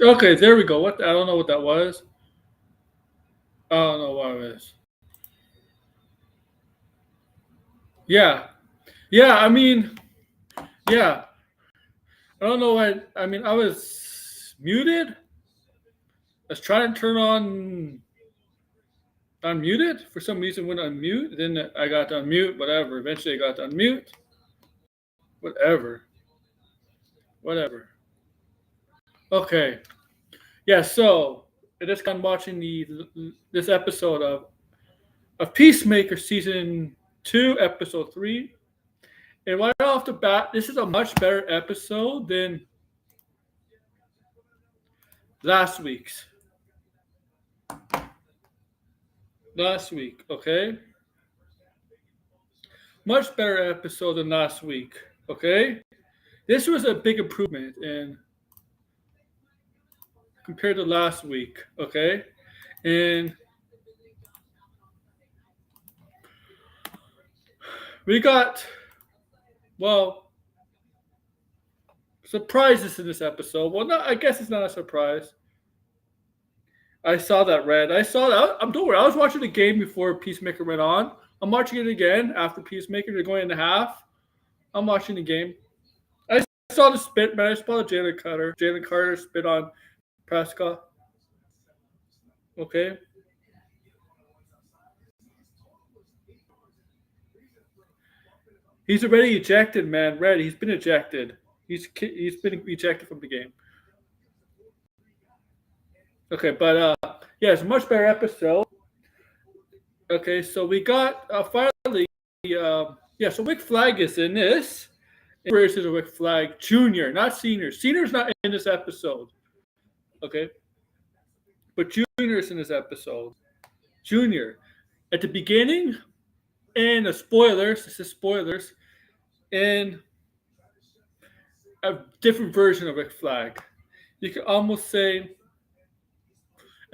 Okay, there we go. What I don't know what that was. I don't know what it is. Yeah, yeah. I mean, yeah. I don't know what. I mean, I was muted. I was trying to turn on unmuted for some reason. Went unmute. Then I got to unmute. Whatever. Eventually, I got to unmute. Whatever. Whatever. Okay. Yeah. So I just got watching this episode of Peacemaker season 2, episode 3. And right off the bat, this is a much better episode than last week's. Last week, okay? Much better episode than last week, okay? This was a big improvement in compared to last week, okay? And we got, well, surprises in this episode. Well, not, I guess it's not a surprise. I saw that red. I saw that. I'm don't worry. I was watching the game before Peacemaker went on. I'm watching it again after Peacemaker. They're going into half. I'm watching the game. I saw the spit, man. I saw the Jalen Carter. Jalen Carter spit on Prescott. Okay. He's already ejected, man. Red. He's been ejected. He's been ejected from the game. Okay, but yeah, it's a much better episode. Okay, so we got finally, yeah. So Rick Flag is in this. Versus Rick Flag Junior, not Senior. Senior's not in this episode. Okay, but Junior's in this episode. Junior, at the beginning, and the spoilers. This is spoilers, and a different version of Rick Flag. You could almost say,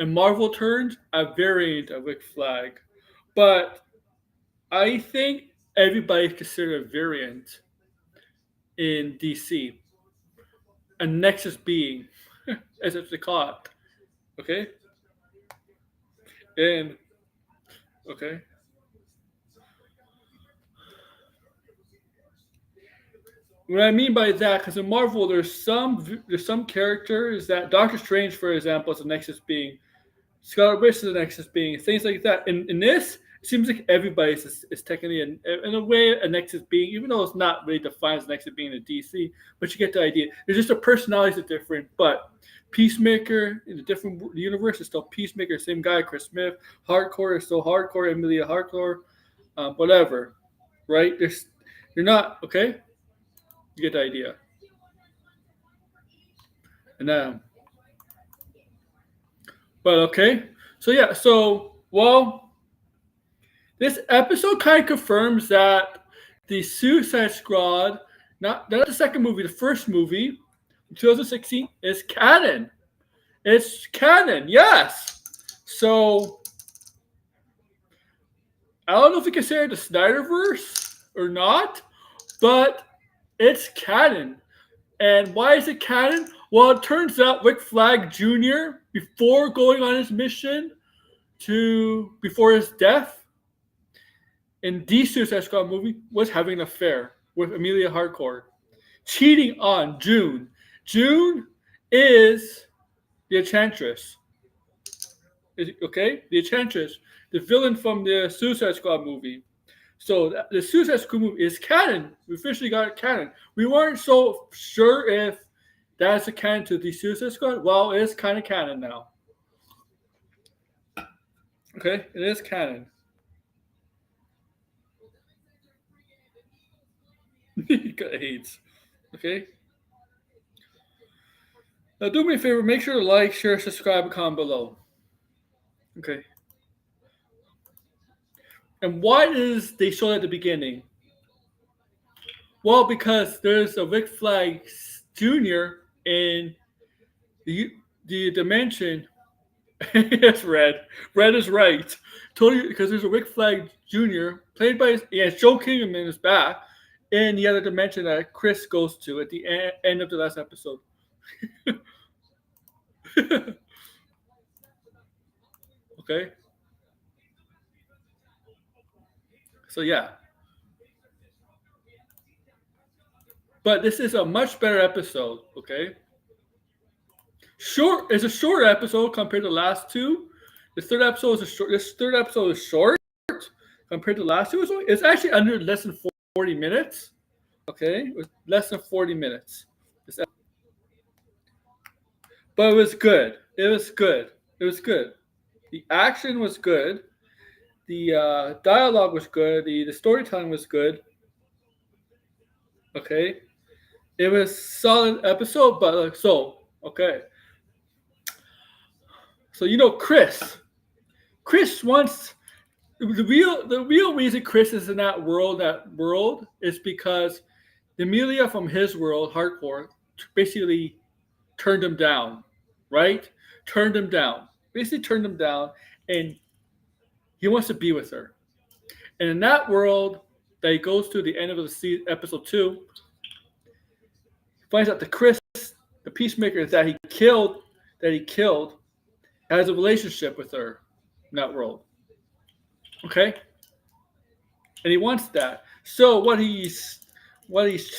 in Marvel terms, a variant of Rick Flag. But I think everybody's considered a variant in DC, a Nexus being, as it's called. Okay, and okay, what I mean by that, because in Marvel, there's some characters that Doctor Strange, for example, is a Nexus being. Scarlet Witch is a Nexus being. Things like that. In this, it seems like everybody is technically, in a way, a Nexus being, even though it's not really defined as Nexus being in DC. But you get the idea. There's just the personalities are different. But Peacemaker in a different universe is still Peacemaker, same guy, Chris Smith. Hardcore is still Hardcore, Emilia Hardcore, whatever. Right? You're not okay. You get the idea. And but okay. So yeah. So well, this episode kind of confirms that the Suicide Squad, not the second movie, the first movie, 2016, is canon. It's canon. Yes. So I don't know if we consider it the Snyderverse or not, but it's canon. And why is it canon? Well, it turns out Rick Flag Jr., before going on his mission, to before his death in the Suicide Squad movie was having an affair with Amelia Harcourt, cheating on June. June is the Enchantress. Okay, the Enchantress, the villain from the Suicide Squad movie. So the Suicide Squad movie is canon. We officially got it canon. We weren't so sure if that's a canon to the Suicide Squad. Well, it is kind of canon now. Okay, it is canon. You got AIDS. Okay. Now do me a favor. Make sure to like, share, subscribe, and comment below. Okay. And why is they show at the beginning? Well, because there's a Rick Flag Jr. in the dimension. Yes, Red. Red is right. Totally, because there's a Rick Flag Jr. played by Joe Kinnaman is back in the other dimension that Chris goes to at the end of the last episode. Okay. So yeah. But this is a much better episode, okay? Short. It's a short episode compared to the last two. This third episode is short compared to the last two. It's actually under less than 40 minutes. Okay, it was less than 40 minutes. But it was good. It was good. It was good. The action was good. The dialogue was good. The storytelling was good. Okay, it was solid episode. But okay. So Chris. Chris wants the real reason Chris is in that world is because Amelia from his world, Hardcore, basically turned him down, right? Turned him down. Basically turned him down, and he wants to be with her. And in that world that he goes to the end of the episode 2, he finds out that Chris, the Peacemaker that he killed, has a relationship with her in that world. Okay? And he wants that. So what he's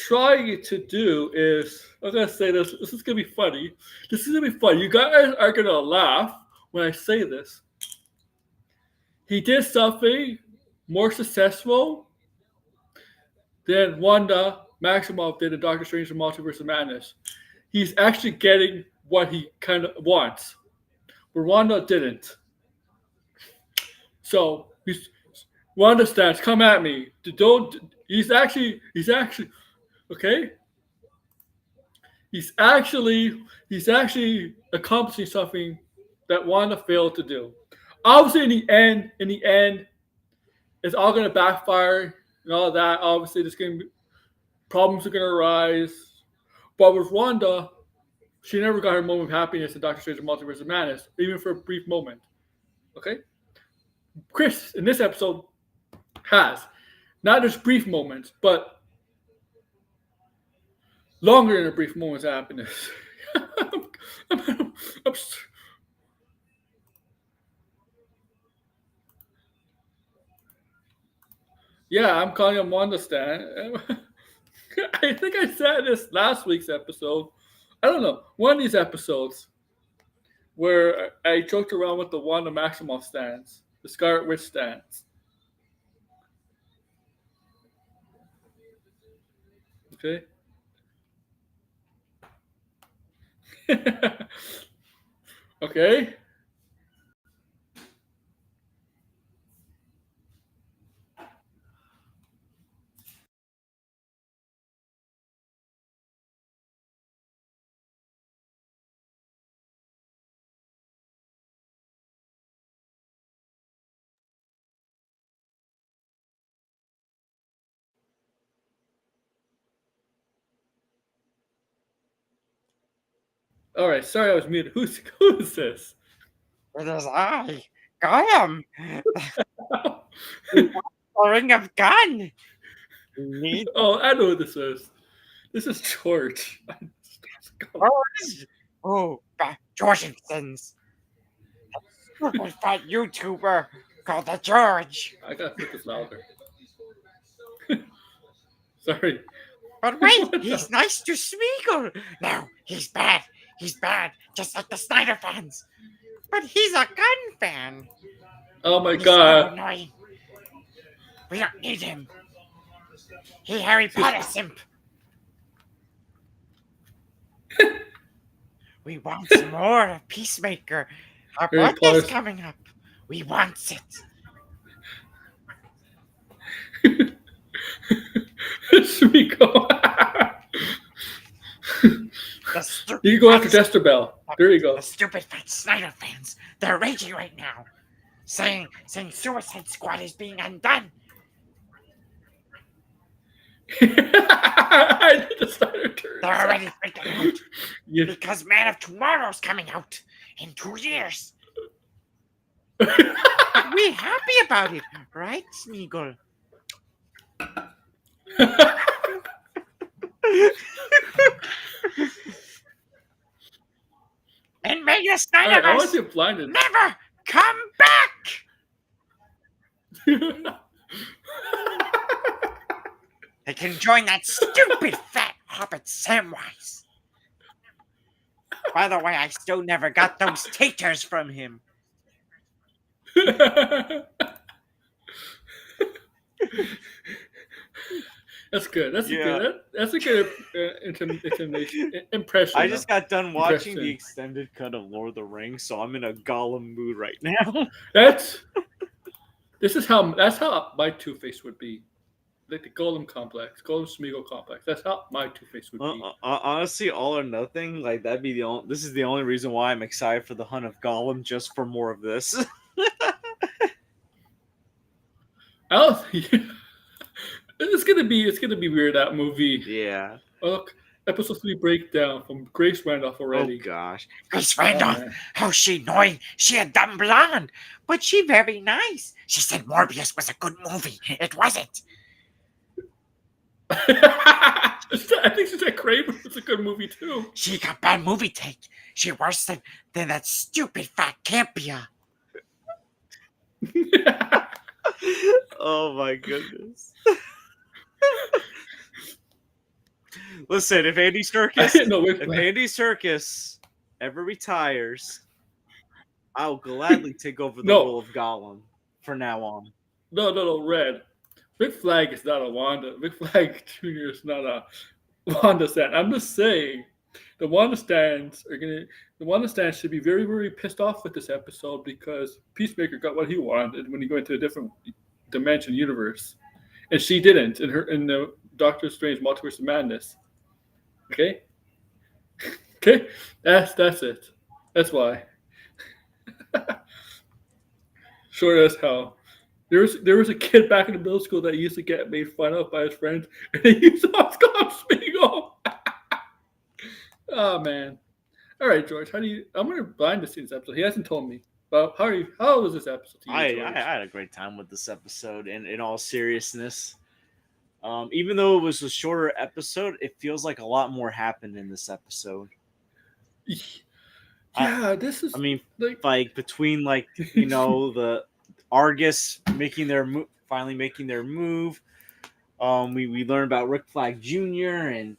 trying to do is, I'm gonna say this. This is gonna be funny. This is gonna be funny. You guys are gonna laugh when I say this. He did something more successful than Wanda Maximoff did in Doctor Strange and Multiverse of Madness. He's actually getting what he kind of wants, but Wanda didn't. So Wanda stands, come at me. Don't. He's actually okay. He's actually accomplishing something that Wanda failed to do. Obviously, in the end, it's all going to backfire and all that. Obviously, there's going to be problems are going to arise. But with Wanda, she never got her moment of happiness in Doctor Strange and Multiverse of Madness, even for a brief moment. Okay? Chris, in this episode, has not just brief moments, but longer than a brief moment's happiness. Yeah, I'm calling him Wanda Stan. I think I said this last week's episode. I don't know. One of these episodes where I joked around with the Wanda Maximoff stands, the Scarlet Witch stands. Okay. Okay. All right. Sorry, I was muted. Who's this? It is I, Gollum. The ring of gun. Oh, I know who this is. This is George. Oh, George Washington's. stupid fat YouTuber called the George. I gotta put this louder. Sorry. But wait, What he's the? nice to Smeagol. No, he's bad. He's bad, just like the Snyder fans. But he's a gun fan. Oh my He's so god. annoying. We don't need him. He Harry Potter simp. We want some more of Peacemaker. Our Harry birthday's Potter's- coming up. We want it. Smeagol. The stupid You go after fat- Dester Bell. There you go. The stupid fat Snyder fans. They're raging right now. Saying Suicide Squad is being undone. I did the Snyder turns. They're already freaking out. Yeah. Because Man of Tomorrow's coming out in 2 years. We happy about it, right, Smeagol? And may the Alright, I want Snyderverse you blinded. never come back. They can join that stupid fat hobbit Samwise. By the way, I still never got those taters from him. That's good. That's Yeah. good. That's a good impression. I just got done watching the Impression. extended cut of Lord of the Rings, so I'm in a Gollum mood right now. That's how my Two-Face would be. Like the Golem complex, Golem Smeagol complex. That's how my Two-Face would be. Honestly, all or nothing. Like that'd be the only. This is the only reason why I'm excited for the Hunt of Gollum, just for more of this. I don't think it's gonna be weird, that movie. Yeah. Oh, look, episode 3 breakdown from Grace Randolph Oh already. gosh. Grace Oh, Randolph, man. how she annoying. She a dumb blonde, but she very nice. She said Morbius was a good movie. It wasn't. I think she said Kramer was a good movie too. She got bad movie take. She worse than that stupid fat Campia. Oh my goodness. Listen, if Andy I Serkis, didn't know which if one. Andy Serkis ever retires, I'll gladly take over the No. role of Gollum from now on. No, Red. Rick Flag is not a Wanda. Rick Flag Jr. is not a Wanda stan. I'm just saying the Wanda stands should be very, very pissed off with this episode because Peacemaker got what he wanted when he went to a different dimension universe. And she didn't in the Doctor Strange Multiverse of Madness. Okay? Okay? That's it. That's why. Short as hell. There was a kid back in the middle school that used to get made fun of by his friends, and he used to call him Smeagol. Oh man! All right, George. I'm gonna blind this scenes episode. He hasn't told me. But how was this episode to you, I George? had a great time with this episode, and in all seriousness, even though it was a shorter episode, it feels like a lot more happened in this episode. Yeah, this is. I mean, like between the Argus finally making their move. We learn about Rick Flag Jr. and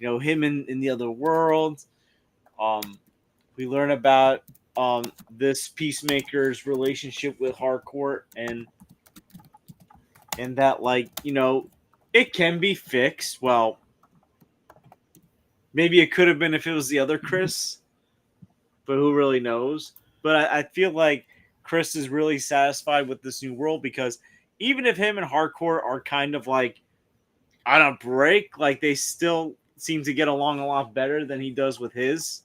him in the other world. We learn about this Peacemaker's relationship with Harcourt and that it can be fixed. Well, maybe it could have been if it was the other Chris, but who really knows? But I feel like Chris is really satisfied with this new world because even if him and Harcourt are kind of like on a break, like they still seem to get along a lot better than he does with his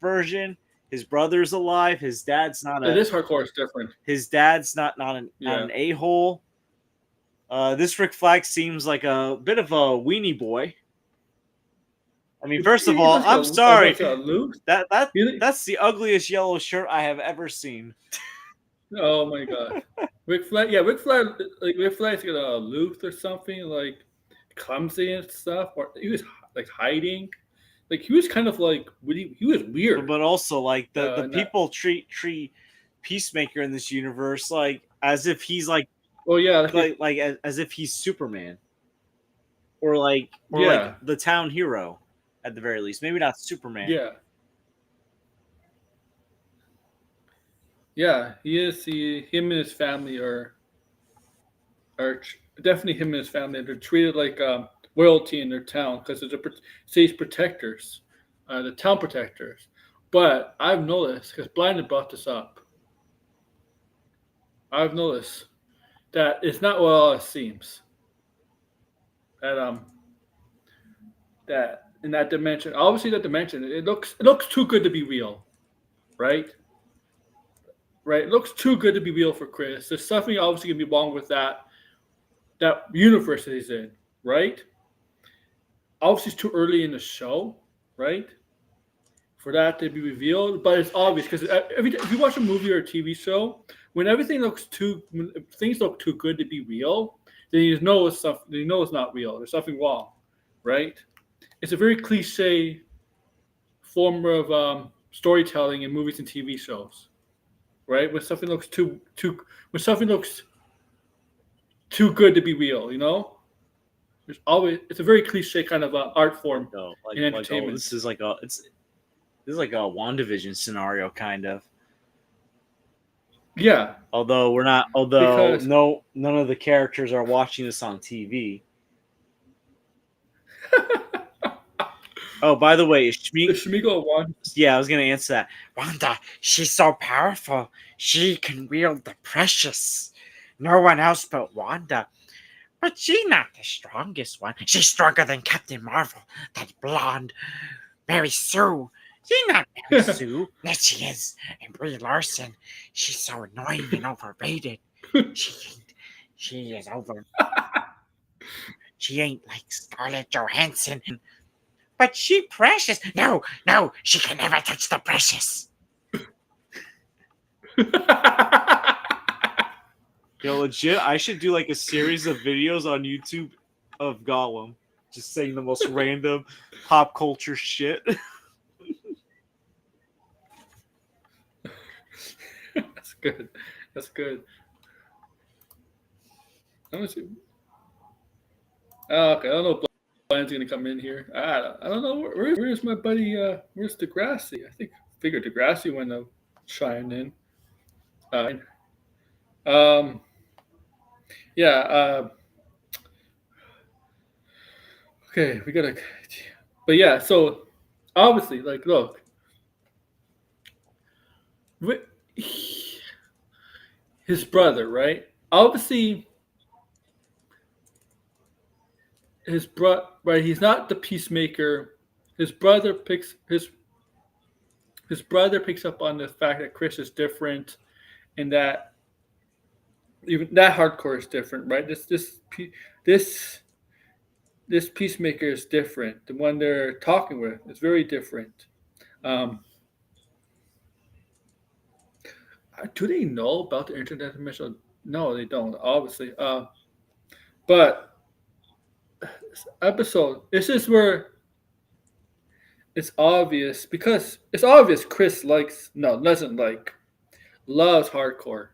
version. His brother's alive. His dad's not this hardcore is different. His dad's not an a-hole. This Rick Flag seems like a bit of a weenie boy. I mean, first of all, I'm sorry. That's the ugliest yellow shirt I have ever seen. Oh my god, Rick Flag. Yeah, Rick Flag's got a Luth or something, like clumsy and stuff. Or he was like hiding. Like he was kind of like he was weird. But also like the people treat Peacemaker in this universe, like as if he's Oh yeah, as if he's Superman or like yeah, the town hero at the very least. Maybe not Superman. yeah, yeah. He is. Him and his family definitely him and his family. They're treated like royalty in their town because they're the city's protectors, the town protectors. But I've noticed because Blind had brought this up. I've noticed that it's not what all it seems. That that in that dimension, obviously that dimension, it looks too good to be real, right? Right? It looks too good to be real for Chris. There's something obviously gonna be wrong with that universe that he's in, right? Obviously, it's too early in the show, right? For that to be revealed, but it's obvious because if you watch a movie or a TV show, when things look too good to be real, then you know it's stuff. You know it's not real. There's something wrong, right? It's a very cliche form of storytelling in movies and TV shows, right? When something looks too good to be real, it's a very cliche kind of art form in entertainment. This is like a WandaVision scenario kind of. Yeah, Although because none of the characters are watching this on TV. Oh, by the way, the Shmigo one. yeah, I was gonna answer that. Wanda, she's so powerful. She can wield the precious. No one else but Wanda. But she's not the strongest one. She's stronger than Captain Marvel, that blonde Mary Sue. She's not Mary Sue. Yes, she is. And Brie Larson, she's so annoying and overrated. She is over. She ain't like Scarlett Johansson. But she precious. No, she can never touch the precious. Yo, legit, I should do like a series of videos on YouTube of Gollum, just saying the most random pop culture shit. That's good. That's good. Let me see. Okay, I don't know if Brian's gonna come in here. I don't know. Where's my buddy? Where's Degrassi? I figured Degrassi went to chime in. Um, yeah. Okay, we gotta. But yeah, so obviously, like, look, his brother, right? Obviously, right. He's not the Peacemaker. His brother picks up on the fact that Chris is different, and that even that hardcore is different, right? This Peacemaker is different. The one they're talking with is very different. Um, do they know about the internet dimension? No, they don't. Obviously, but this episode. This is where it's obvious because it's obvious Chris doesn't like, loves hardcore,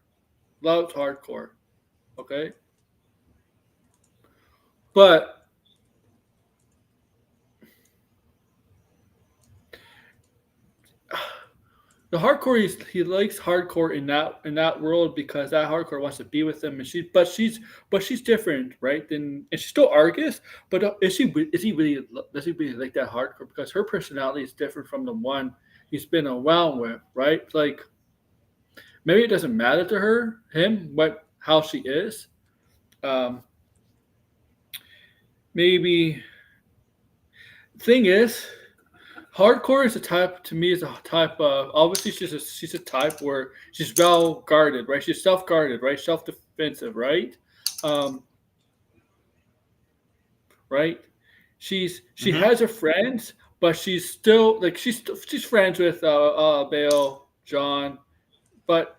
okay, but the hardcore he likes hardcore in that world because that hardcore wants to be with him, and she's different, right? And she's still Argus, but is he really does he really like that hardcore because her personality is different from the one he's been around with, right? Like maybe it doesn't matter to him how she is. Um, maybe thing is. Hardcore is a type to me is a type of obviously she's a type where she's well guarded, right? She's self guarded, right? Self defensive, right? Um, right? She has her friends, but she's still like she's friends with Bale, John, but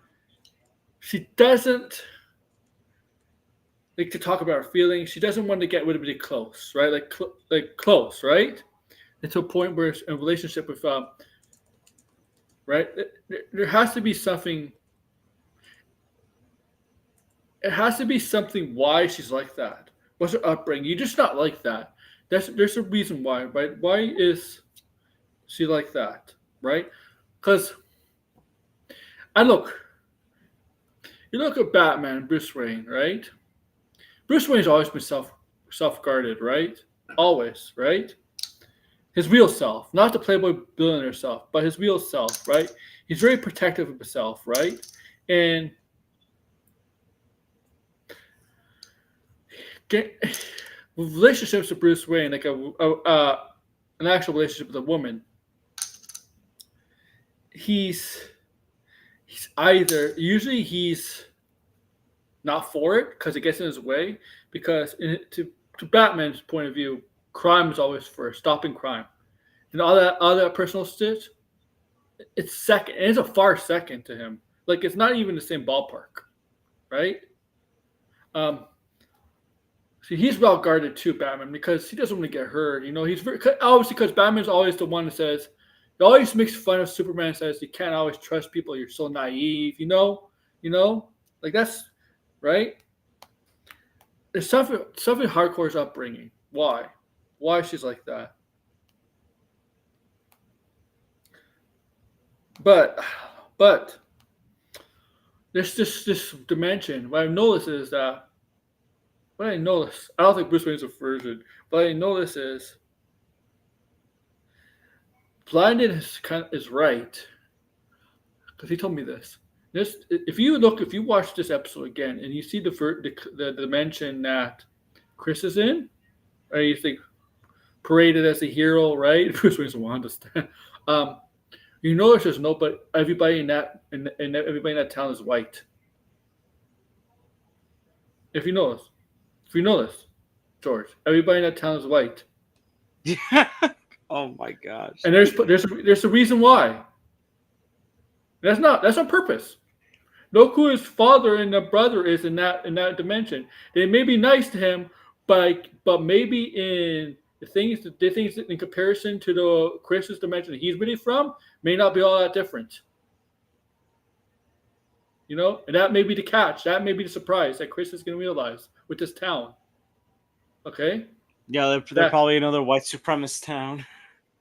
she doesn't like to talk about her feelings. She doesn't want to get really close, right? Like close, right? To a point where it's a relationship with right there has to be something it has to be something why she's like that. What's her upbringing? You're just not like that. There's a reason why, right? Why is she like that, right? Because I look, you look at Batman, Bruce Wayne, right? Bruce Wayne's always been self guarded, right? Always, right? His real self, not the playboy billionaire self, but his real self, right? He's very protective of himself, right? And relationships with Bruce Wayne, like an actual relationship with a woman, he's either usually he's not for it because it gets in his way. Because to Batman's point of view, crime is always first, stopping crime, and all that personal stitch, it's second. And it's a far second to him. Like it's not even the same ballpark, right? Um, See, he's well guarded too, Batman, because he doesn't want to get hurt. He's obviously because Batman's always the one that says, he always makes fun of Superman. Says you can't always trust people. You're so naive. Like that's right. There's something hardcore's upbringing. Why she's like that? But there's this dimension. What I've noticed is that. What I notice, I don't think Bruce Wayne's a virgin, but I notice is blinded is right because he told me this. If you watch this episode again and you see the dimension that Chris is in, or you think paraded as a hero, right? Bruce Wayne doesn't understand. You notice there's nobody. Everybody in that everybody in that town is white. If you notice. If you notice, George, everybody in that town is white. Yeah. Oh my gosh. And there's a reason why. That's on purpose. Look who his father and the brother is in that dimension. They may be nice to him, but maybe in the things in comparison to the Chris's dimension that he's really from may not be all that different. And that may be the catch. That may be the surprise that Chris is going to realize with this town. Okay? Yeah, they're probably another white supremacist town.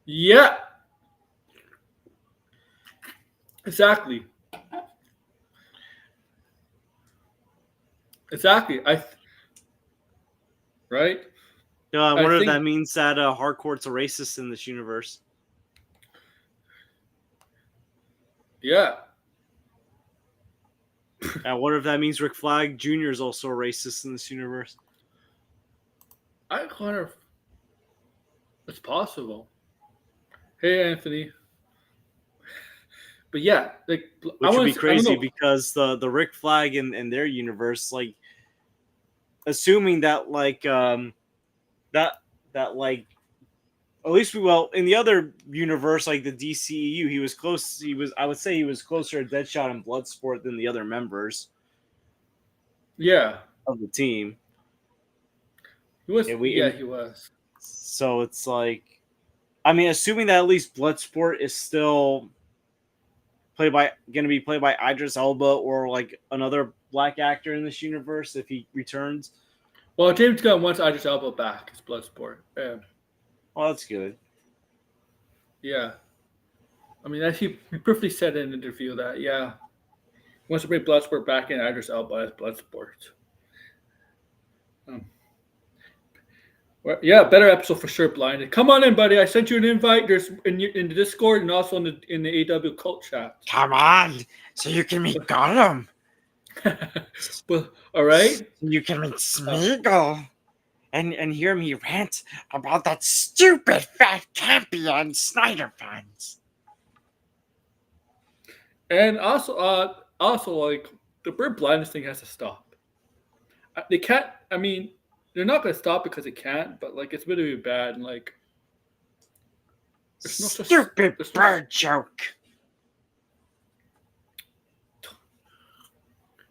Yeah. Exactly. Right? I wonder if that means that Harcourt's a racist in this universe. Yeah. I wonder if that means Rick Flag Jr. is also a racist in this universe. I wonder if it's possible. Hey, Anthony. But yeah, which would be crazy because the Rick Flag in their universe, like, assuming that at least in the other universe, like the DCEU, he was close. I would say he was closer to Deadshot and Bloodsport than the other members. Yeah. Of the team. He was. He was. So it's like, assuming that at least Bloodsport is still going to be played by Idris Elba or like another black actor in this universe if he returns. Well, James Gunn wants Idris Elba back as Bloodsport. Yeah. Well, that's good. Yeah. He perfectly said in an interview that, yeah, he wants to bring Bloodsport back in Idris Elba as Bloodsport. Yeah, better episode for sure, Blinded. Come on in, buddy. I sent you an invite. There's in the Discord and also in the AW cult chat. Come on, so you can meet Gollum. Well, all right. You can meet Smeagol. And hear me rant about that stupid fat Campion Snyder fans. And also like the bird blindness thing has to stop. They can't. They're not going to stop because they can't. But like it's really bad. And like there's no stupid bird joke.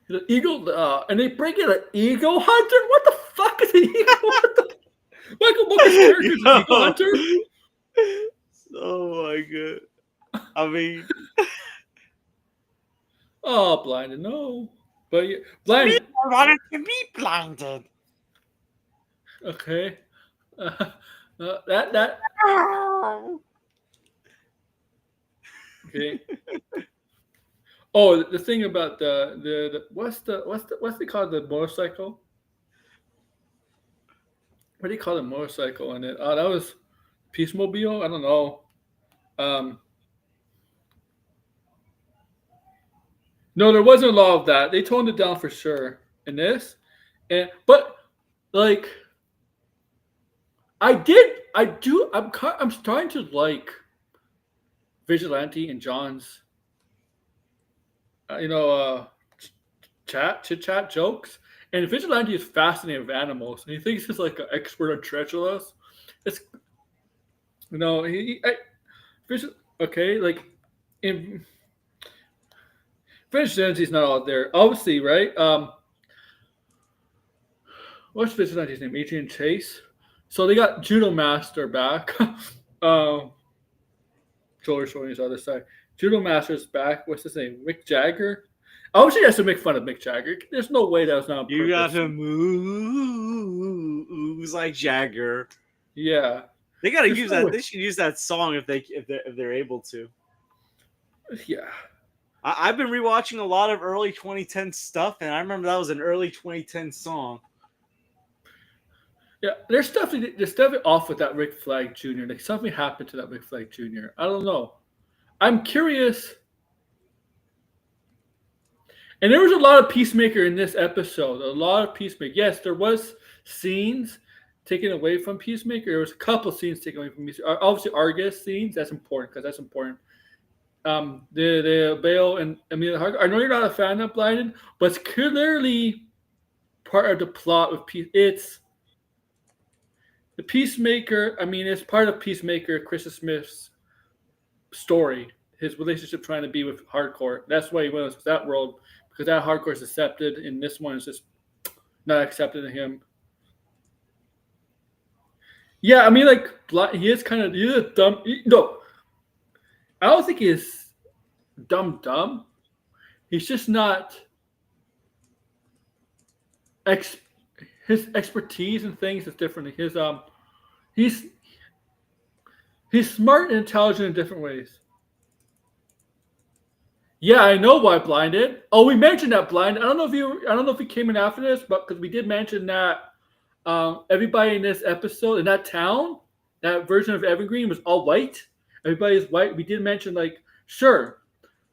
The eagle, and they bring in an eagle hunter. What the fuck is an eagle hunter? Michael Booker's character is an eagle hunter. Oh my god! Oh, Blinded, no. But Me, blind. I wanted to be blinded. Okay. That. Oh. Okay. Oh, the thing about the what's they call the motorcycle? What do you call the motorcycle in it? Oh, that was Peacemobile. I don't know. Um, no, there wasn't a lot of that. They toned it down for sure in this, and but like I do. I'm starting to like Vigilante and John's, uh, you know, uh, chit chat jokes. And Vigilante is fascinated with animals, and he thinks he's like an expert on tarantulas. It's okay, like in Vigilante's not out there, obviously, right? What's Vigilante's name? Adrian Chase. So they got Judo Master back. um, Joey showing his other side. Judo Master's back. What's his name? Mick Jagger. Obviously, he has to make fun of Mick Jagger. There's no way that was not on You got purpose. to move like Jagger. Yeah. They gotta There's use no that. way. They should use that song if they're able to. Yeah. I've been rewatching a lot of early 2010 stuff, and I remember that was an early 2010 song. Yeah, there's definitely off with that Rick Flag Jr. Like something happened to that Rick Flag Jr. I don't know. I'm curious. And there was a lot of Peacemaker in this episode. A lot of Peacemaker. Yes, there was scenes taken away from Peacemaker. There was a couple scenes taken away from Peacemaker. Obviously, Argus scenes. That's important because that's important. The Bale and Amelia Hart. I know you're not a fan of Blinded, but it's clearly part of the plot of Peace. It's the Peacemaker. I mean, it's part of Peacemaker. Chris Smith's story. His relationship trying to be with Hardcore. That's why he went to that world because that Hardcore is accepted, and this one is just not accepted in him. Yeah, I mean, like he is kind of he's a dumb. No, I don't think he is dumb. He's just not his expertise and things is different. He's he's smart and intelligent in different ways. Yeah, I know why blinded. Oh, we mentioned that blind. I don't know if he came in after this, but because we did mention that everybody in this episode in that town, that version of Evergreen was all white. Everybody is white. We did mention like sure,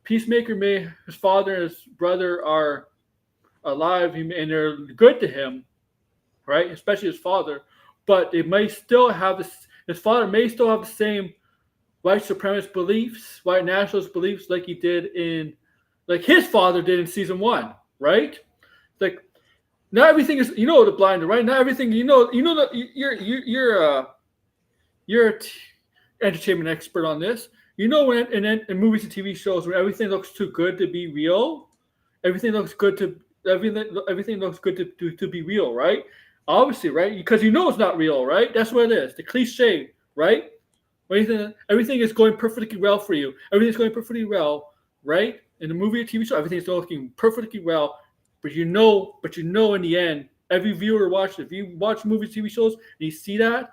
Peacemaker may his father and his brother are alive and they're good to him, right? Especially his father, but they may still have this. His father may still have the same white supremacist beliefs, white nationalist beliefs, like he did like his father did in season one, right? Like not everything is, the blinder, right? Not everything, that you're entertainment expert on this. You know when in movies and TV shows where everything looks too good to be real, everything looks good to everything looks good to be real, right? Obviously, right? Because it's not real, right? That's what it is. The cliche, right? Everything is going perfectly well for you. Everything's going perfectly well, right? In the movie or TV show, everything's looking perfectly well. But in the end, every viewer if you watch movies, TV shows, and you see that,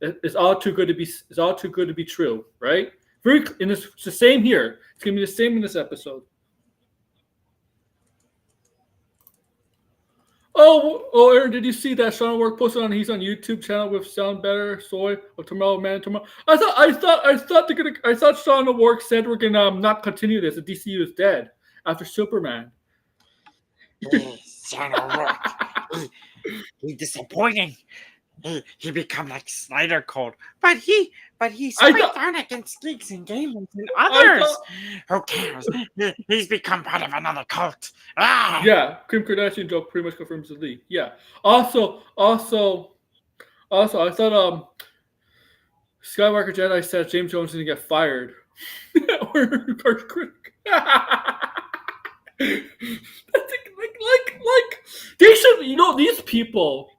it's all too good to be true, right? It's the same here. It's gonna be the same in this episode. Aaron, did you see that Sean Work posted on he's on YouTube channel with Sound Better Soy of Tomorrow Man Tomorrow? I thought Sean Work said we're gonna not continue this. The DCU is dead after Superman. He's disappointing. He become like Snyder Code, but he's I fight thought- down against geeks and gamers and I others. thought- Who cares? He's become part of another cult. Ah! Yeah, Kim Kardashian joke pretty much confirms the leak. Yeah. Also, I thought Skywalker Jedi said James Jones didn't get fired. That's like they should. These people.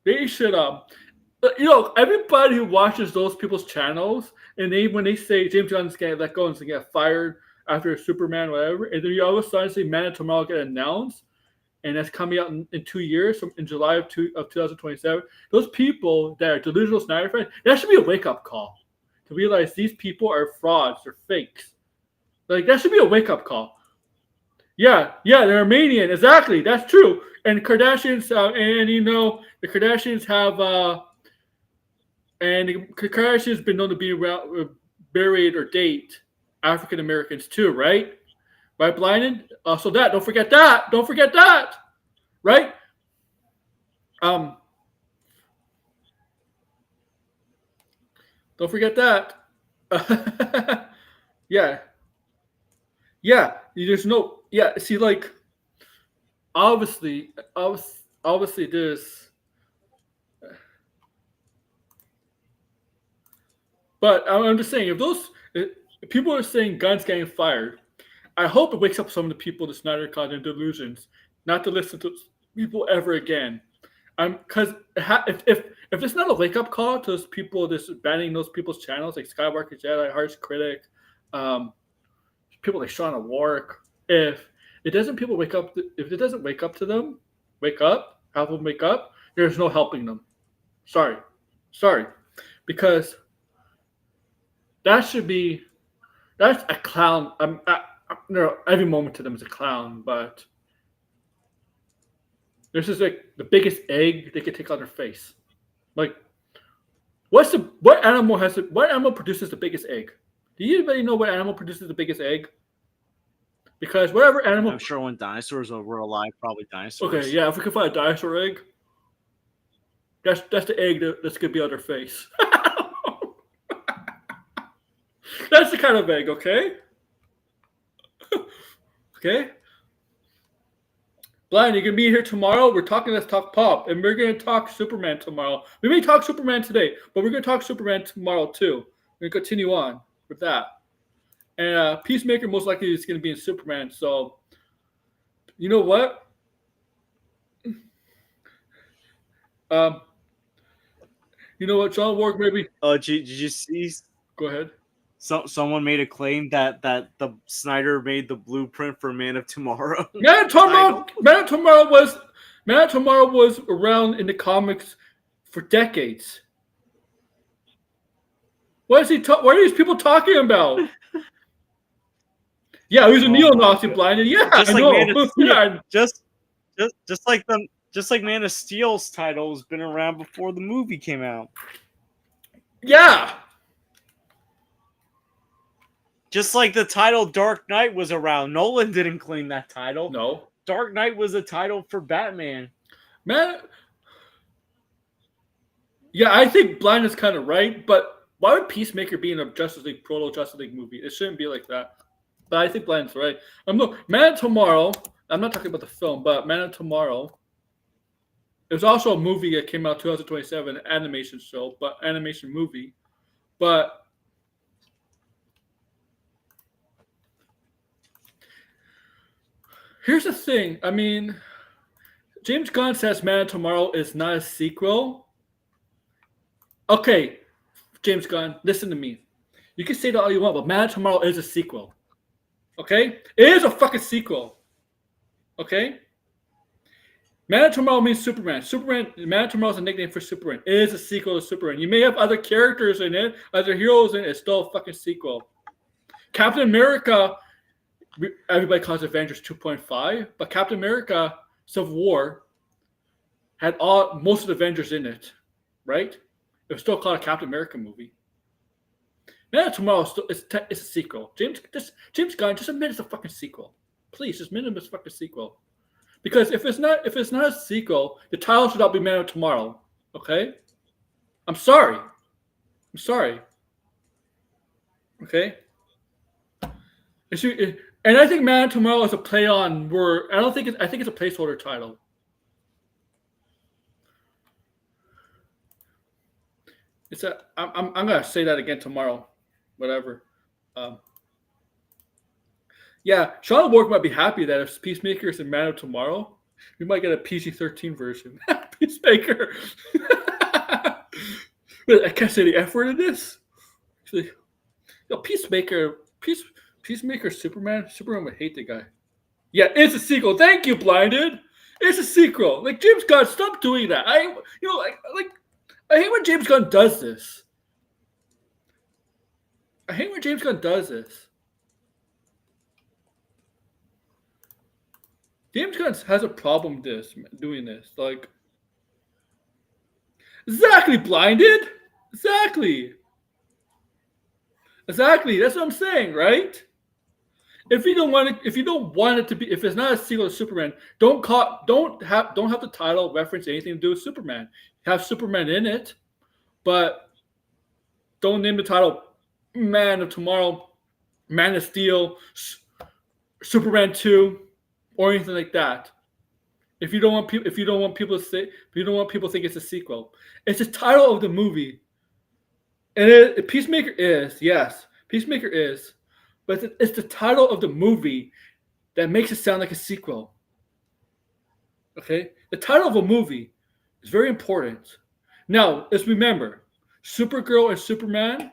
They should everybody who watches those people's channels and when they say James Jones get let go and get fired after Superman, whatever, and then you all of a sudden see Man of Tomorrow get announced, and that's coming out in 2 years, in July of 2027. Those people that are delusional Snyder fans, that should be a wake up call to realize these people are frauds, they're fakes. Like that should be a wake up call. Yeah, they're Armenian, exactly. That's true. And Kardashians, and you know, the Kardashians have, and the Kardashians been known to be buried or date African Americans too, right? Right, Blinded? So that, don't forget that. Don't forget that. Right? Don't forget that. Yeah. Yeah. There's no, yeah, see, like, obviously there's, but I'm just saying, if people are saying guns getting fired, I hope it wakes up some of the people in the Snyder Cut and delusions not to listen to people ever again. Because if it's not a wake up call to those people, just banning those people's channels like Skywalker Jedi, Harsh Critic, people like Shauna Warwick, if it doesn't wake up to them, help them wake up, there's no helping them. Sorry, because that's a clown. Every moment to them is a clown, but this is like the biggest egg they could take on their face. Like, what animal produces the biggest egg? Do you anybody know what animal produces the biggest egg? Because whatever animal, I'm sure when dinosaurs were alive, probably dinosaurs. Okay, yeah, if we can find a dinosaur egg, that's the egg that's gonna be on their face. That's the kind of egg, okay? Okay? Blind, you're gonna be here tomorrow. We're talking Let's Talk Pop, and we're gonna talk Superman tomorrow. We may talk Superman today, but we're gonna talk Superman tomorrow too. We're gonna continue on with that. And Peacemaker most likely is gonna be in Superman, so you know what? You know what, John Warwick maybe. Oh, did you see? Go ahead. Someone made a claim that the Snyder made the blueprint for Man of Tomorrow. Man of Tomorrow was around in the comics for decades. What are these people talking about? Yeah, he was a neo-Nazi, Blinded. Yeah, just like Man of Steel, yeah. just like Man of Steel's title has been around before the movie came out. Yeah. Just like the title Dark Knight was around. Nolan didn't claim that title. No. Dark Knight was a title for Batman. Man. Yeah, I think Blind is kind of right, but why would Peacemaker be in a Justice League Justice League movie? It shouldn't be like that. But I think Blind's right. Man of Tomorrow, I'm not talking about the film, but Man of Tomorrow. It was also a movie that came out 2027, an animation movie. But here's the thing. I mean, James Gunn says Man of Tomorrow is not a sequel. Okay, James Gunn, listen to me. You can say that all you want, but Man of Tomorrow is a sequel. Okay? It is a fucking sequel. Okay? Man of Tomorrow means Superman. Man of Tomorrow is a nickname for Superman. It is a sequel to Superman. You may have other characters in it, other heroes in it. It's still a fucking sequel. Captain America, everybody calls it Avengers 2.5, but Captain America Civil War had most of the Avengers in it, right? It was still called a Captain America movie. Man of Tomorrow is a sequel. James Gunn, just admit it's a fucking sequel. Please, just admit it's a fucking sequel. Because if it's not a sequel, the title should not be Man of Tomorrow. Okay? I'm sorry. Okay? And I think Man of Tomorrow is a play on word. I think it's a placeholder title. I'm gonna say that again tomorrow. Whatever. Yeah, Sean Warwick might be happy that if Peacemaker is in Man of Tomorrow, we might get a PG-13 version. Peacemaker. I can't say the F word in this. Peacemaker. Peacemaker, Superman. Superman would hate the guy. Yeah, it's a sequel. Thank you, Blinded. It's a sequel. Like James Gunn, stop doing that. Like I hate when James Gunn does this. I hate when James Gunn does this. James Gunn has a problem with this doing this. Like exactly, Blinded. Exactly. Exactly. That's what I'm saying, right? If you don't want it to be, if it's not a sequel to Superman, don't have the title reference anything to do with Superman. Have Superman in it, but don't name the title Man of Tomorrow, Man of Steel, Superman 2, or anything like that. If you don't want people to think it's a sequel, it's the title of the movie. And Peacemaker is, yes, Peacemaker is, but it's the title of the movie that makes it sound like a sequel. Okay? The title of a movie is very important. Now, let's remember, Supergirl and Superman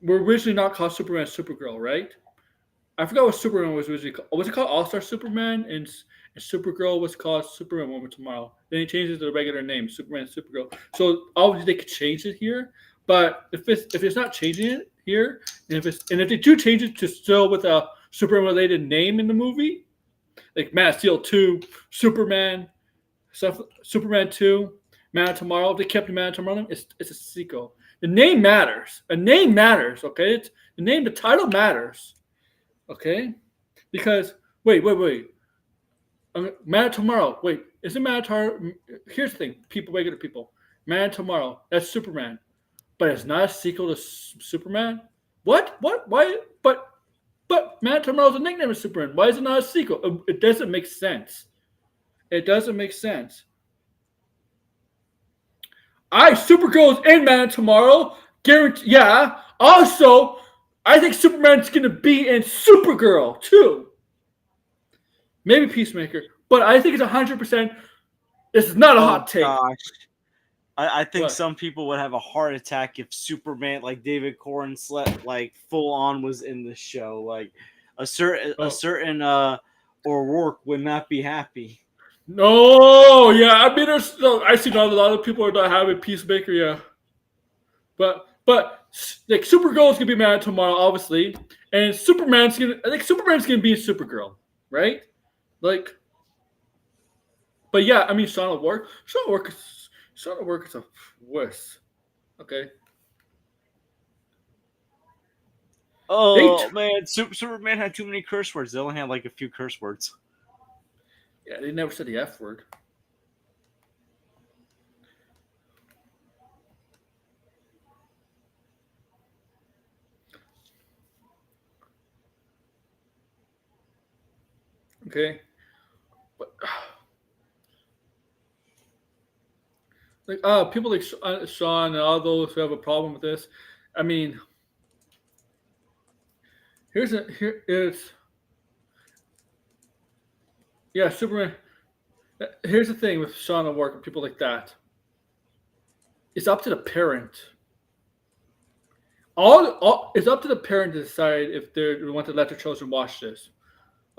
were originally not called Superman and Supergirl, right? I forgot what Superman was originally called. Was it called All-Star Superman? And Supergirl was called Superman Woman Tomorrow. Then he changed it to the regular name, Superman and Supergirl. So obviously they could change it here. But if it's not changing it here, and if they do change it to still with a Superman related name in the movie, like Man of Steel 2, Superman 2, Man of Tomorrow, if they kept the Man of Tomorrow, it's a sequel. The name matters. A name matters, okay? The title matters. Okay? Because wait. Man of Tomorrow. Wait, is it Man of Tomorrow? Here's the thing, regular people. Man of Tomorrow, that's Superman. But it's not a sequel to Superman? What? Why? But Man of Tomorrow is a nickname of Superman. Why is it not a sequel? It doesn't make sense. It doesn't make sense. Supergirl is in Man of Tomorrow. Guarantee. Yeah. Also, I think Superman's going to be in Supergirl, too. Maybe Peacemaker. But I think it's 100%. This is not a hot take. Gosh. I think What? some people would have a heart attack if Superman, like David Corn, like full on was in the show. Like a certain O'Rourke would not be happy. No, yeah. I mean, I see a lot of people are not having Peacemaker, yeah. But like Supergirl's gonna be Man Tomorrow, obviously, and I think Superman's gonna be in Supergirl, right? Like, but yeah, I mean, Shaun of Work is a wuss. Okay. Oh man, Superman had too many curse words. They only had like a few curse words. Yeah, they never said the F word. Okay. But, like people like Sean and all those who have a problem with this. I mean, here is yeah, Superman. Here's the thing with Sean and Work and people like that. It's up to the parent. It's up to the parent to decide if they want to let their children watch this.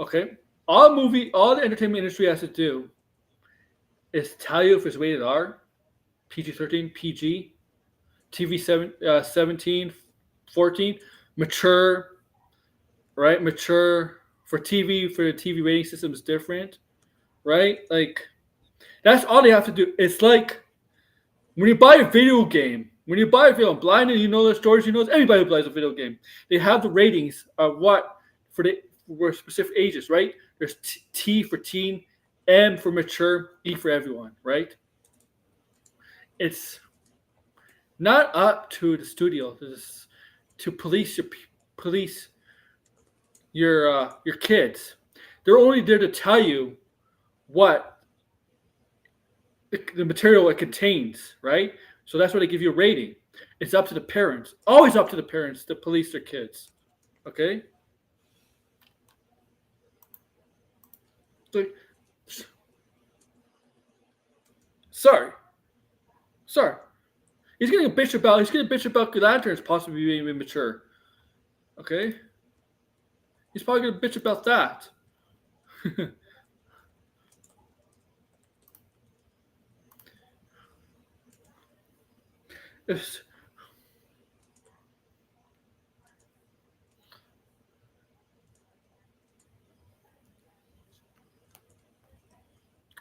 Okay, all the entertainment industry has to do is tell you if it's rated R, PG-13, PG, TV 17, 14, mature, right? Mature for TV, for the TV rating system is different, right? Like that's all they have to do. It's like when you buy a video game, Blind and you know the stories, everybody who plays a video game. They have the ratings of what for specific ages, right? There's T for teen, M for mature, E for everyone, right? It's not up to the studio to police your kids. They're only there to tell you what the material it contains, right? So that's why they give you a rating. It's up to the parents. Always up to the parents to police their kids. Okay? Sorry. He's gonna bitch about Green Lanterns possibly being immature. Okay, he's probably gonna bitch about that. It's-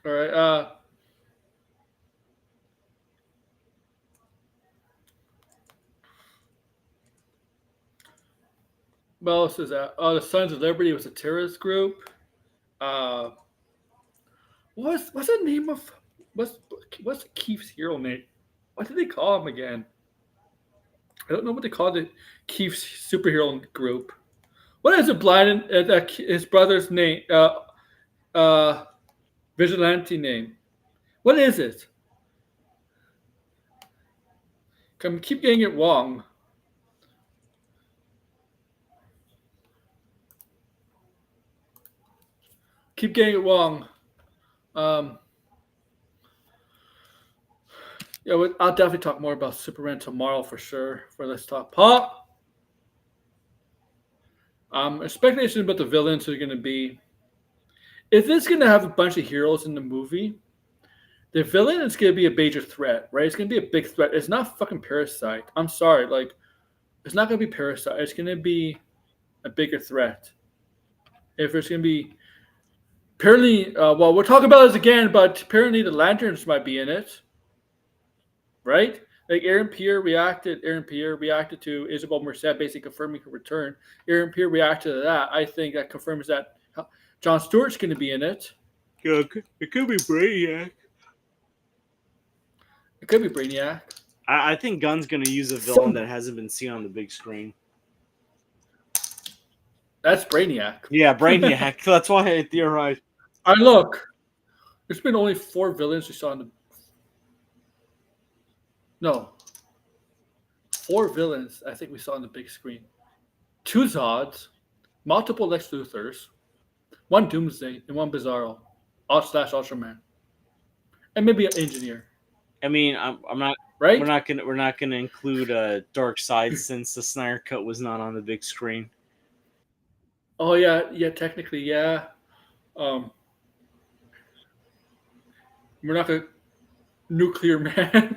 all right. What else is that? Oh, the Sons of Liberty was a terrorist group. Uh, what's the name of what's Keith's hero name? What did they call him again? I don't know what they called it. Keith's superhero group. What is it? Blind his brother's name? Uh, vigilante name. What is it? Come keep getting it wrong. Keep getting it wrong. Um, yeah, I'll definitely talk more about Superman tomorrow for sure. For Let's Talk Pop. Speculation about the villains are going to be. If it's going to have a bunch of heroes in the movie, the villain is going to be a major threat, right? It's going to be a big threat. It's not fucking Parasite. I'm sorry, like it's not going to be Parasite. It's going to be a bigger threat. If it's going to be apparently, well, we'll talk about this again, but apparently the Lanterns might be in it, right? Like Aaron Pierre reacted to Isabel Merced basically confirming her return. Aaron Pierre reacted to that. I think that confirms that John Stewart's going to be in it. Yeah, it could be Brainiac. It could be Brainiac. I think Gunn's gonna use a villain that hasn't been seen on the big screen. That's Brainiac. Yeah, Brainiac. That's why I theorized. I look. There's been only 4 villains we saw in the. No. 4 villains I think we saw on the big screen. 2 Zods, multiple Lex Luthors, 1 Doomsday, and 1 Bizarro. Slash Ultraman. And maybe an engineer. I mean, I'm not. Right? We're not gonna include Dark Side since the Snyder Cut was not on the big screen. Oh yeah, technically, yeah. We're not gonna Nuclear Man.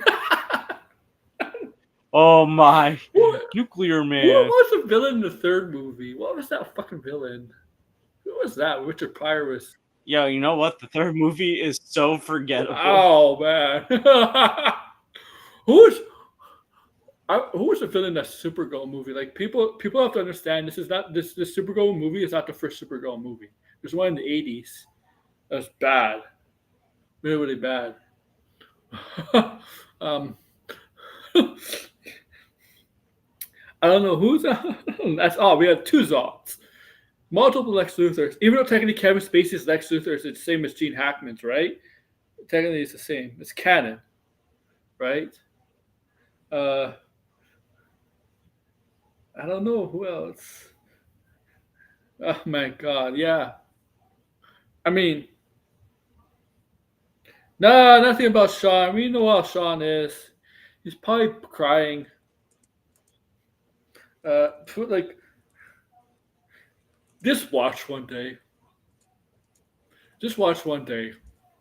Oh my, What? Nuclear What Man. was the villain in the 3rd movie? What was that fucking villain? Who was that? Richard Pryor was. Yo, you know what? The 3rd movie is so forgettable. Oh man. Who's who was the villain in that Supergirl movie? Like people have to understand this is not this Supergirl movie is not the first Supergirl movie. There's one in the 80s. That's bad. Really, really bad. um I don't know who's that's all. We have 2 Zods. Multiple Lex Luthors. Even though technically Kevin Spacey's Lex Luthor is the same as Gene Hackman's, right? Technically it's the same. It's canon. Right? I don't know who else. Oh my god, yeah. I mean, nah, nothing about Sean. We know how Sean is. He's probably crying. Like, just watch one day. Just watch one day.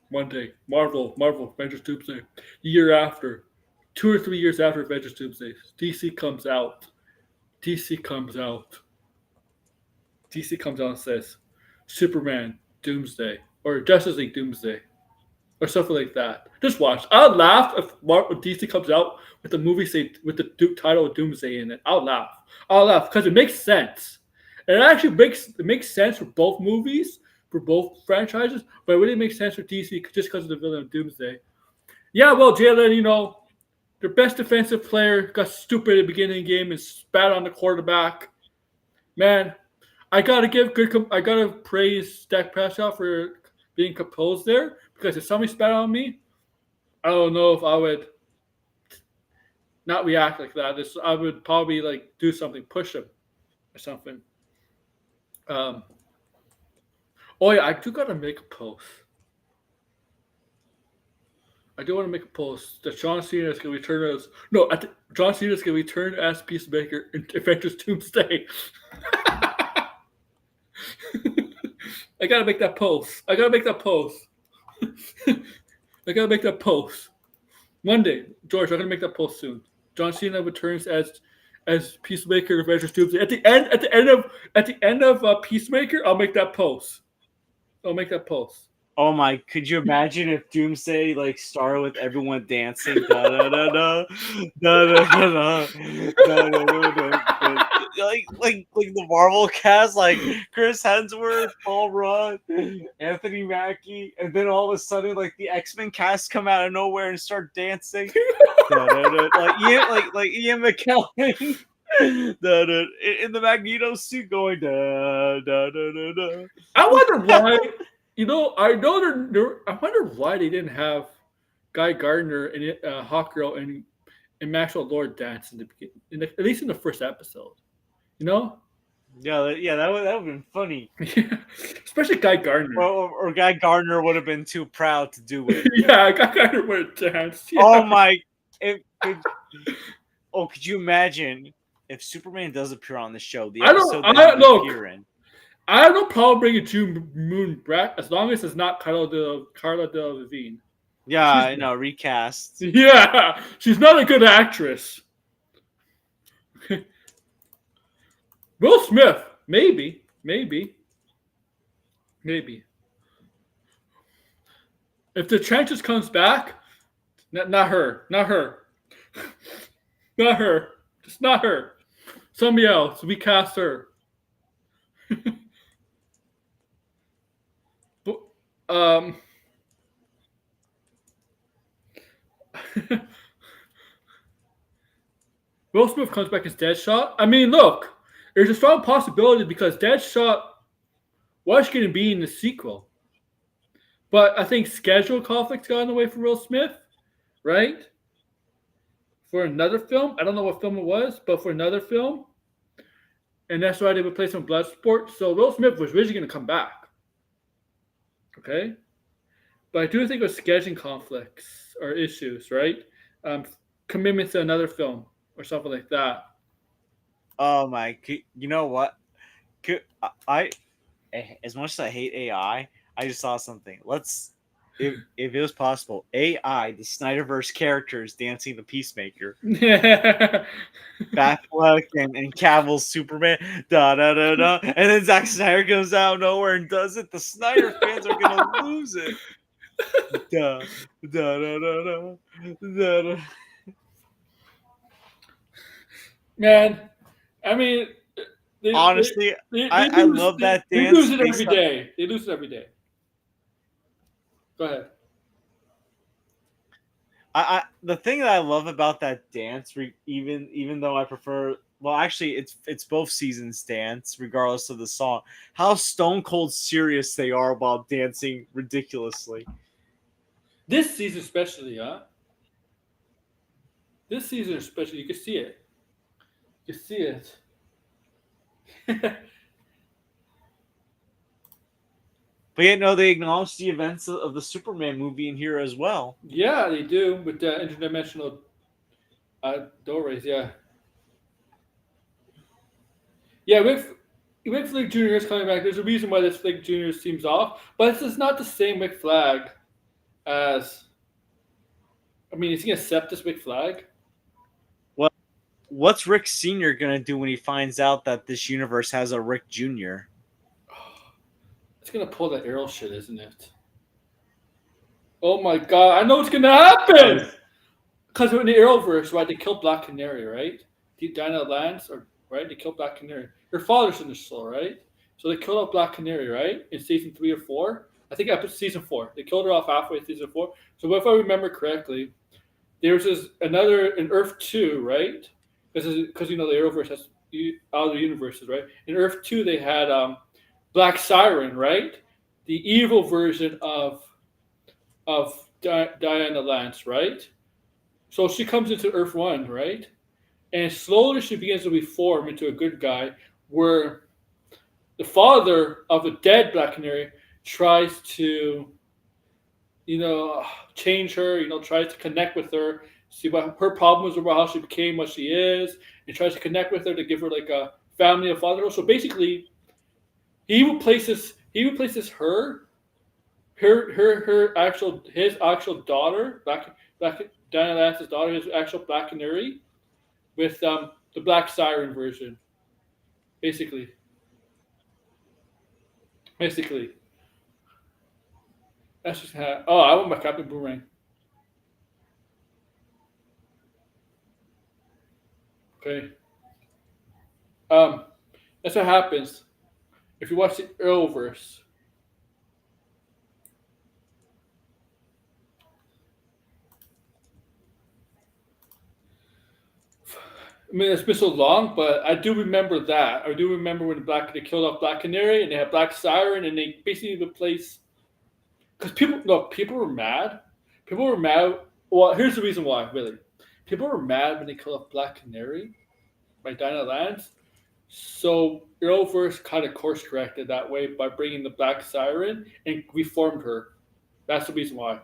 One day. Marvel, Avengers Doomsday. The year after. 2 or 3 years after Avengers Doomsday. DC comes out. DC comes out. DC comes out and says, Superman Doomsday. Or Justice League Doomsday. Or something like that. Just watch. I'll laugh if DC comes out with the movie with the title of Doomsday in it. I'll laugh. I'll laugh because it makes sense. And it actually makes sense for both movies, for both franchises, but it really makes sense for DC just because of the villain of Doomsday. Yeah, well, Jalen, their best defensive player got stupid at the beginning of the game and spat on the quarterback. Man, I gotta praise Dak Prescott for being composed there because if somebody spat on me, I don't know if I would not react like that. I would probably like do something, push him or something. Oh yeah, I do gotta make a post. I do want to make a post that John Cena is going to return as no. John Cena is going to return as Peacemaker in Avengers Doomsday. I gotta make that post. I gotta make that post. I gotta make that post. Monday, George. I'm gonna make that post soon. John Cena returns as Peacemaker in Avengers Doomsday. At the end of Peacemaker, I'll make that post. I'll make that post. Oh my! Could you imagine if Doomsday like started with everyone dancing? Da da da da da da da da da da. Like the Marvel cast, like Chris Hemsworth, Paul Rudd, Anthony Mackie, and then all of a sudden, like the X-Men cast come out of nowhere and start dancing. Da, da, da, like Ian McKellen. Da, da, in the Magneto suit going da da da da da. I wonder why. I know I wonder why they didn't have Guy Gardner and Hawkgirl and Maxwell Lord dance in the beginning, at least in the first episode. You know? Yeah, that would have been funny. Yeah. Especially Guy Gardner. Or Guy Gardner would have been too proud to do it. Yeah, Guy Gardner would have danced. Yeah. Oh my! Could you imagine if Superman does appear on the show? The episode that he would appear in. I have no problem bringing June Moon back as long as it's not Carla Delevingne. Yeah, I know, recast. Yeah, she's not a good actress. Will Smith, maybe. If the Trenches comes back, not her. Not her. Just not her. Somebody else. We cast her. Will Smith comes back as Deadshot. I mean, look, there's a strong possibility because Deadshot was going to be in the sequel. But I think schedule conflicts got in the way for Will Smith, right? For another film. I don't know what film it was, but for another film. And that's why they replaced him with Bloodsport. So Will Smith was originally going to come back. Okay? But I do think it was scheduling conflicts or issues, right? Commitments to another film or something like that. Oh my! You know what? As much as I hate AI, I just saw something. If it was possible, AI, the Snyderverse characters dancing the Peacemaker, Batfleck and Cavill's Superman, da da da da, and then Zack Snyder comes out of nowhere and does it. The Snyder fans are gonna lose it. Da da da da da da. Man, I mean, honestly, I love that dance. They lose it every day. They lose it every day. Go ahead. The thing that I love about that dance, even though I prefer, well, actually, it's both seasons dance, regardless of the song. How stone cold serious they are about dancing ridiculously. This season, especially, huh? This season, especially, you can see it. You can see it. But yet, no, they acknowledge the events of the Superman movie in here as well. Yeah, they do with the interdimensional doorways. Yeah. Yeah, with Flick Jr. is coming back. There's a reason why this Flick Jr. seems off, but this is not the same Rick Flag as. I mean, is he gonna accept this Rick Flag? Well, what's Rick Sr. gonna do when he finds out that this universe has a Rick Jr.? It's gonna pull that Arrow shit, isn't it? Oh my god, I know what's gonna happen! Because in the Arrowverse, right, they killed Black Canary, right? Diana Lance, right? They killed Black Canary. Her father's in the show, right? So they killed off Black Canary, right? In season 3 or 4. I think season 4. They killed her off halfway in season 4. So if I remember correctly, there's another in Earth 2, right? Because the Arrowverse has other universes, right? In Earth 2, they had Black Siren, right? The evil version of Diana Lance, right? So she comes into Earth 1, right? And slowly she begins to reform into a good guy where the father of a dead Black Canary tries to change her. Tries to connect with her, see what her problems were, how she became what she is, and tries to connect with her to give her like a family, a father. So basically, he replaces his actual daughter, Black Diana Lance's daughter, his actual Black Canary, with the Black Siren version. Basically, basically, that's just how. Oh, I want my Captain Boomerang. Okay, um, that's what happens if you watch the Arrowverse. I mean, it's been so long, but I do remember that. I do remember when they killed off Black Canary and they had Black Siren and they basically replaced because people were mad. People were mad. Well, here's the reason why. Really, people were mad when they killed off Black Canary by Dinah Lance. So Arrowverse kind of course corrected that way by bringing the Black Siren and reformed her. That's the reason why.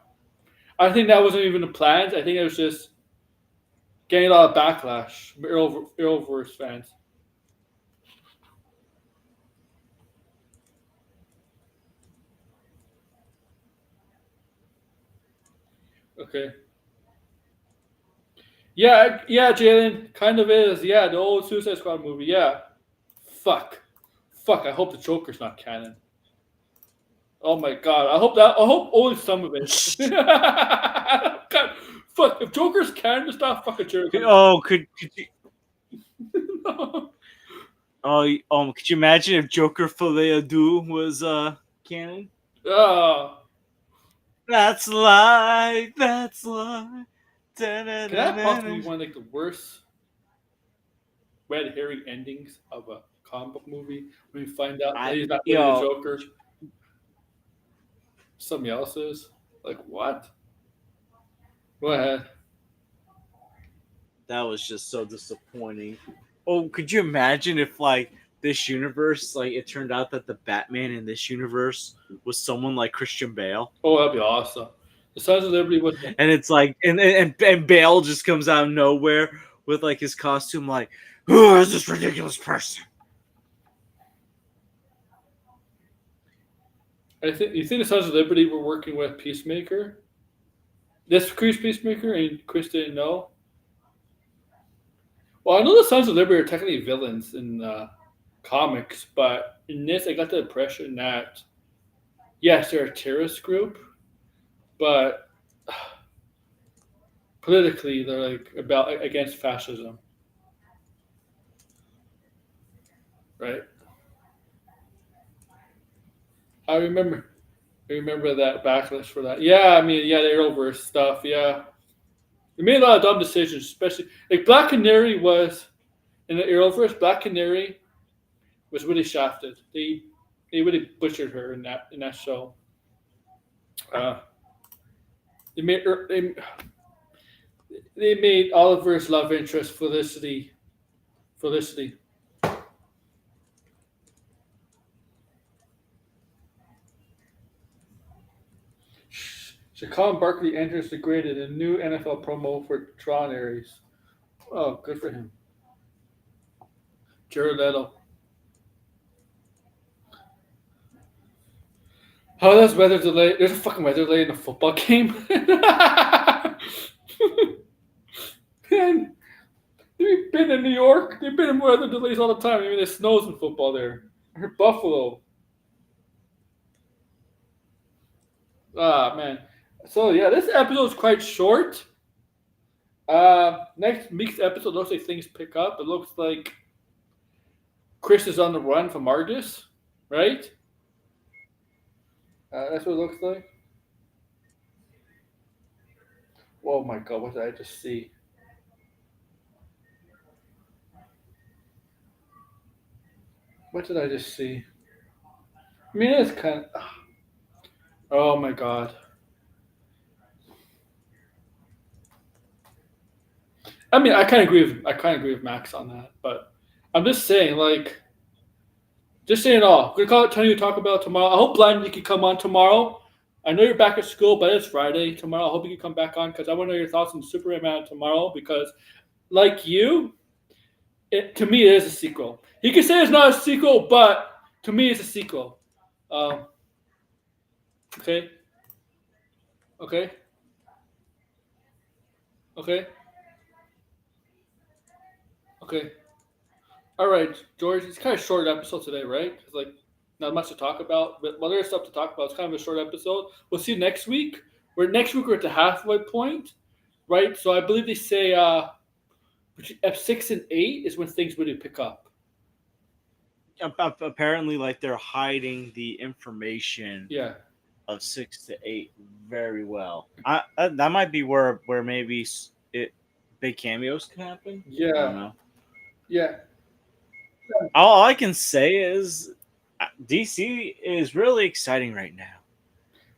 I think that wasn't even the plans. I think it was just getting a lot of backlash from Arrowverse fans. Okay. Yeah, yeah, Jalen, kind of is. Yeah, the old Suicide Squad movie. Yeah. Fuck. Fuck. I hope the Joker's not canon. Oh my god. I hope only some of it. God. Fuck. If Joker's canon, it's not fucking Joker. Oh, could you? Could you imagine if Joker Filet was canon? Oh. That's life. That's life. Can that possibly be one of like the worst red herring endings of a comic book movie when you find out that he's not really the Joker? Somebody else is? Like what? Go ahead. That was just so disappointing. Oh, could you imagine if like this universe, like it turned out that the Batman in this universe was someone like Christian Bale? Oh, that'd be awesome. The Sons of Liberty was. And it's like, and Bale just comes out of nowhere with like his costume, like, who is this ridiculous person? You think the Sons of Liberty were working with Peacemaker? This Peacemaker, and Chris didn't know. Well, I know the Sons of Liberty are technically villains in comics, but in this, I got the impression that yes, they're a terrorist group, but politically they're like about against fascism, right? I remember. I remember that backlash for that. Yeah, I mean, yeah, the Arrowverse stuff. Yeah, they made a lot of dumb decisions, especially like Black Canary was in the Arrowverse. Black Canary was really shafted. They really butchered her in that show. Uh, they made her, they made Oliver's love interest Felicity. Felicity. Shaquan Barkley enters the grid in a new NFL promo for Tron Aries. Oh, good for him. Jared Leto. Oh, there's weather delay. There's a fucking weather delay in the football game. Man, they've been in New York. They've been in weather delays all the time. Even it snows in football there. I heard Buffalo. Ah, man. So, yeah, this episode is quite short. Next week's episode looks like things pick up. It looks like Chris is on the run from Argus, right? That's what it looks like. Oh my god, what did I just see? What did I just see? I mean, it's kind of. Oh my god. I mean, I kind of agree with Max on that, but I'm just saying, like, just saying all. We're gonna call it. Tell you to talk about tomorrow. I hope Blind can come on tomorrow. I know you're back at school, but it's Friday tomorrow. I hope you can come back on because I want to know your thoughts on Superman tomorrow. Because, like you, to me it is a sequel. He can say it's not a sequel, but to me it's a sequel. Um, okay, okay, okay, okay. All right, George. It's kind of a short episode today, right? It's like not much to talk about, but there's stuff to talk about. It's kind of a short episode. We'll see you next week. We're at the halfway point, right? So I believe they say between F6 and 8 is when things really pick up. Apparently, like they're hiding the information Yeah, of 6 to 8 very well. That might be where maybe big cameos can happen. I don't yeah, know. yeah. All I can say is DC is really exciting right now.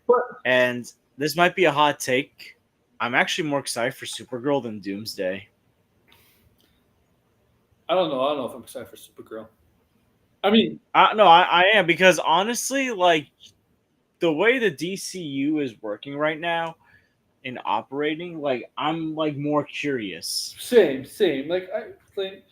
But And this might be a hot take. I'm actually more excited for Supergirl than Doomsday. I don't know. I don't know if I'm excited for Supergirl. I mean, No, I am because honestly, like the way the DCU is working right now and operating, like I'm like more curious. same. Like I think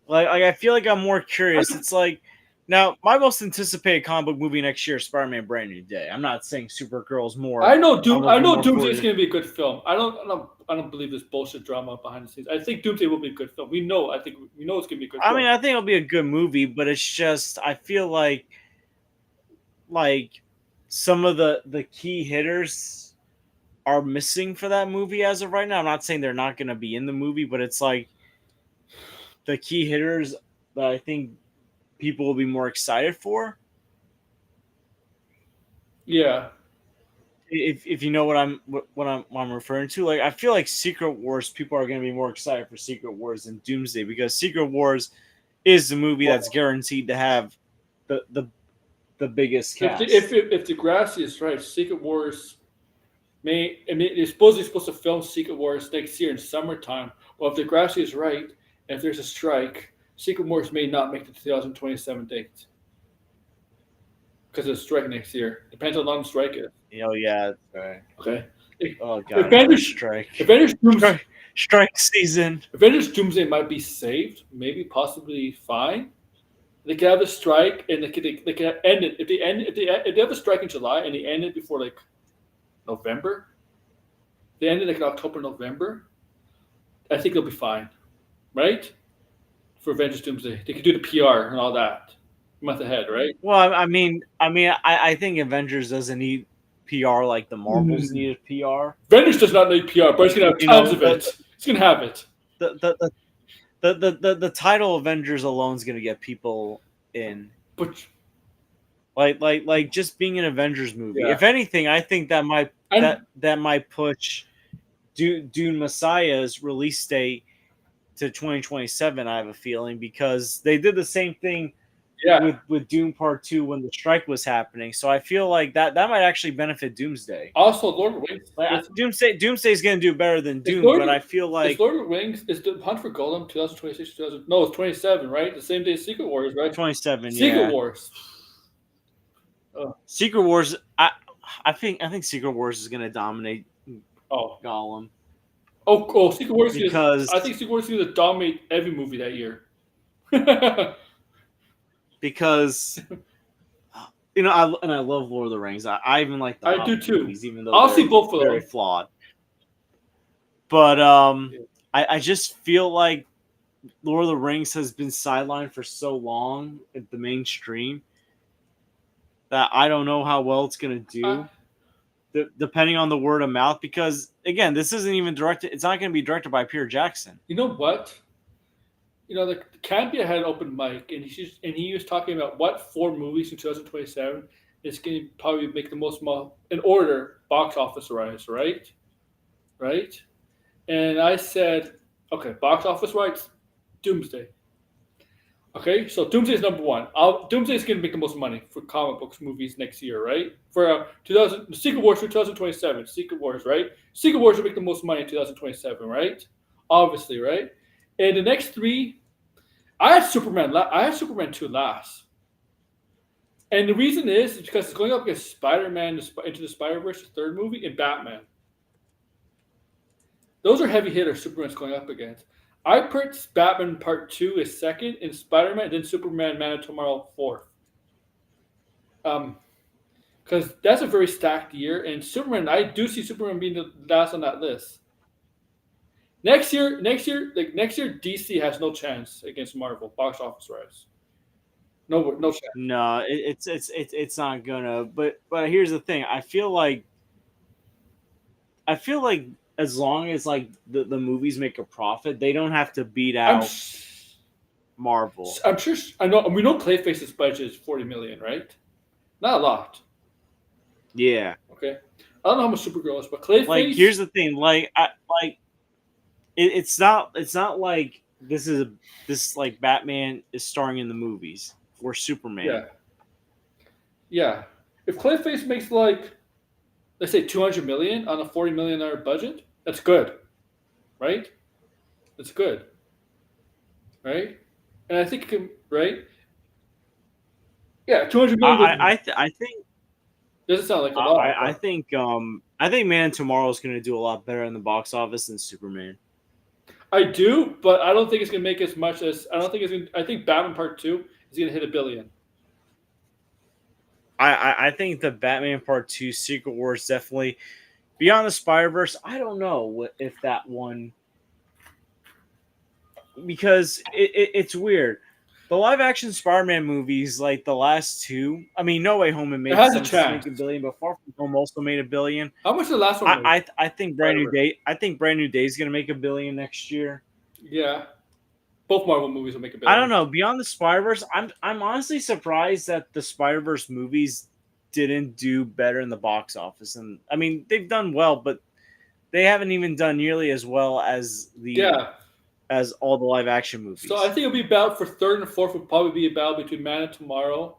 Like I feel like I'm more curious. I- It's like now my most anticipated comic book movie next year is Spider-Man: Brand New Day. I'm not saying Supergirl's more. I know I'm I looking know more Doomsday forward is to- going to be a good film. I don't believe this bullshit drama behind the scenes. I think Doomsday will be a good film. We know. I think we know it's going to be a good I film. mean, I think it'll be a good movie, but it's just I feel like some of the key hitters are missing for that movie as of right now. I'm not saying they're not going to be in the movie, but it's like the key hitters that I think people will be more excited for. Yeah. If you know what I'm referring to, like I feel like Secret Wars, people are going to be more excited for Secret Wars than Doomsday because Secret Wars is the movie that's guaranteed to have the biggest cast. If Degrassi is right, Secret Wars they're supposed to film Secret Wars next year in summertime. Well, if Degrassi is right, and if there's a strike, Secret Wars may not make the 2027 date because of the strike next year. Depends on how long the strike is. Oh yeah, that's right. Okay. Oh god, Avengers strike. Strike season. Avengers Doomsday might be saved, maybe possibly fine. They could have a strike and they could end it if they have a strike in July and they end it before like November. They end it like in October, November. I think they'll be fine, right? For Avengers Doomsday, they could do the PR and all that a month ahead, right? Well, I think Avengers doesn't need PR like the Marvels needed PR. Avengers does not need PR, but it's gonna have tons of it. It's gonna have it. The title Avengers alone is gonna get people in. But Like just being an Avengers movie. Yeah. If anything, I think that might push Dune Messiah's release date to 2027. I have a feeling because they did the same thing yeah, with Dune Part 2 when the strike was happening. So I feel like that might actually benefit Doomsday. also Lord of the Rings. Like, Doomsday's going to do better than Dune, Lord but of- I feel like Is Lord of the Rings is the Hunt for Golem 2026 2000? No, it's 27, right? The same day as Secret Wars, right? 27. Secret Yeah. Wars. Secret Wars. I think Secret Wars is going to dominate Oh, Gollum Secret Wars because I think Secret Wars is going to dominate every movie that year. because I love Lord of the Rings. I even like the I Hobbit do too. movies, even though I'll they're see both of very them. flawed. But Yeah. I just feel like Lord of the Rings has been sidelined for so long at the mainstream that I don't know how well it's going to do. Depending on the word of mouth, because again, this isn't even directed. It's not going to be directed by Peter Jackson. You know what? The Campia had an open mic, and he was talking about what 4 movies in 2027 is going to probably make the most in order box office rise, right? Right? And I said, okay, box office rise, Doomsday. Okay, so Doomsday is number 1. Doomsday is going to make the most money for comic books movies next year, right? For Secret Wars for 2027, Secret Wars, right? Secret Wars will make the most money in 2027, right? Obviously, right? And the next 3, I had Superman 2 last. And the reason is because it's going up against Spider-Man Into the Spider-Verse, the third movie, and Batman. Those are heavy hitters Superman's going up against. I put Batman Part 2 as second, and Spider-Man, and then Superman Man of Tomorrow fourth. Because that's a very stacked year, and Superman, I do see Superman being the last on that list. Next year, DC has no chance against Marvel box office wise. No chance. No, it's not gonna. But here's the thing. I feel like as long as like the movies make a profit, they don't have to beat I'm out Marvel. I'm sure I know we know Clayface's budget is 40 million, right? Not a lot. Yeah. Okay. I don't know how much Supergirl is, but Like Clayface. here's the thing. It's not like this like Batman is starring in the movies or Superman. Yeah. Yeah. If Clayface makes like, let's say 200 million on a 40 million dollar budget, that's good, right? That's good, right? And I think it can, right? Yeah, 200 million I think doesn't sound like a lot. I think Man of Tomorrow is going to do a lot better in the box office than Superman. I do, but I don't think it's gonna make as much as I don't think it's gonna. I think Batman Part 2 is gonna hit $1 billion. I think the Batman Part 2 Secret Wars definitely Beyond the Spider-Verse. I don't know if that one, because it's weird. The live action Spider-Man movies, like the last two, I mean, No Way Home and made It has a sense to make chance. $1 billion, but Far From Home also made $1 billion. How much did the last one? I think Brand New Day. I think Brand New Day is gonna make $1 billion next year. Yeah, both Marvel movies will make $1 billion. I don't know. Beyond the Spider-Verse, I'm honestly surprised that the Spider-Verse movies didn't do better in the box office. And I mean, they've done well, but they haven't even done nearly as well as as all the live action movies. So I think it'll be about for third and fourth would probably be about between Man of Tomorrow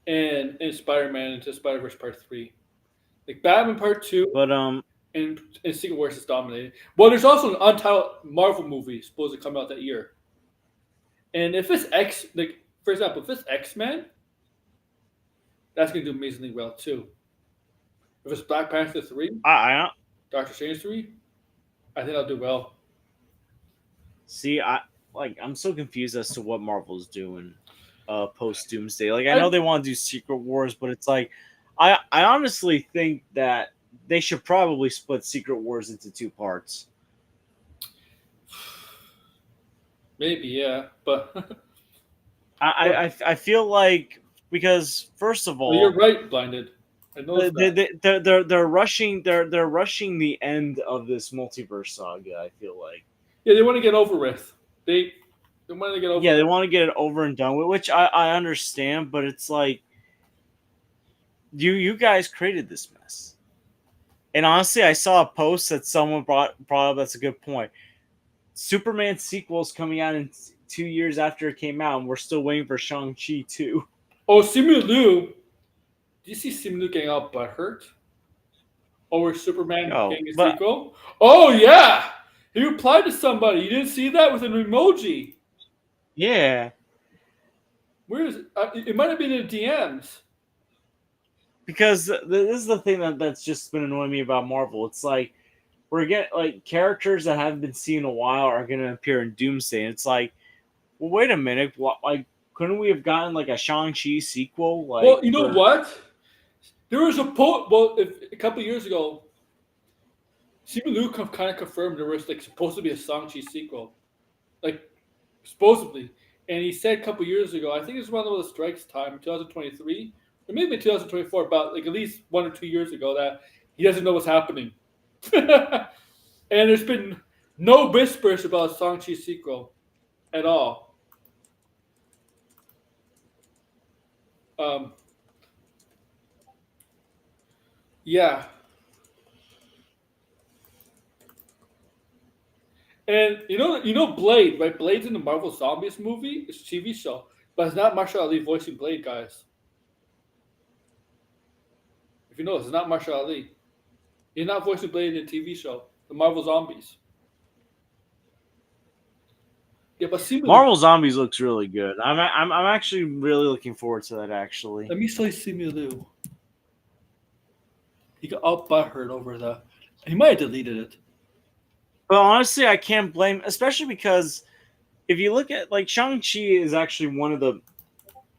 and Spider-Man Into Spider-Verse Part 3. Like Batman Part 2 But and Secret Wars is dominating. Well, there's also an untitled Marvel movie supposed to come out that year. And if it's for example, if it's X-Men, that's gonna do amazingly well too. If it's Black Panther 3, I Doctor Strange 3, I think I'll do well. see. I'm so confused as to what Marvel's doing post Doomsday. Like I know they want to do Secret Wars, but it's like I honestly think that they should probably split Secret Wars into 2 parts. Maybe, yeah, but I feel like, because first of all, well, you're right, Blinded. I know that. they're rushing the end of this multiverse saga. I feel like Yeah, they want to get over with. They want to get over. Yeah, they want to get it over and done with, which I understand, but it's like you guys created this mess. And honestly, I saw a post that someone brought up. That's a good point. Superman sequel's coming out in 2 years after it came out, and we're still waiting for Shang-Chi 2. Oh, Simu Liu. Do you see Simu Liu getting all butthurt over Superman getting a sequel? Oh yeah, he replied to somebody. You didn't see that with an emoji. Yeah. Where is it? It might have been in the DMs. Because this is the thing that's just been annoying me about Marvel. It's like we're getting like characters that haven't been seen in a while are going to appear in Doomsday. And it's like, well, wait a minute. Like, couldn't we have gotten like a Shang-Chi sequel? Like, well, you know what? There was a a couple years ago, Simu Liu kind of confirmed there was like supposed to be a Shang-Chi sequel, like supposedly. And he said a couple years ago, I think it was around the strikes time, 2023, or maybe 2024, about like at least 1 or 2 years ago, that he doesn't know what's happening. And there's been no whispers about a Shang-Chi sequel at all. Yeah. And you know Blade, right? Blade's in the Marvel Zombies movie. It's a TV show, but it's not Marshall Ali voicing Blade, guys. If you know, it's not Marshall Ali. He's not voicing Blade in the TV show, the Marvel Zombies. Yeah, but Simu, Marvel Zombies looks really good. I'm actually really looking forward to that. Actually, let me show you Simu Liu. He got all butthurt over the. He might have deleted it. but honestly, I can't blame, especially because if you look at like Shang-Chi is actually one of the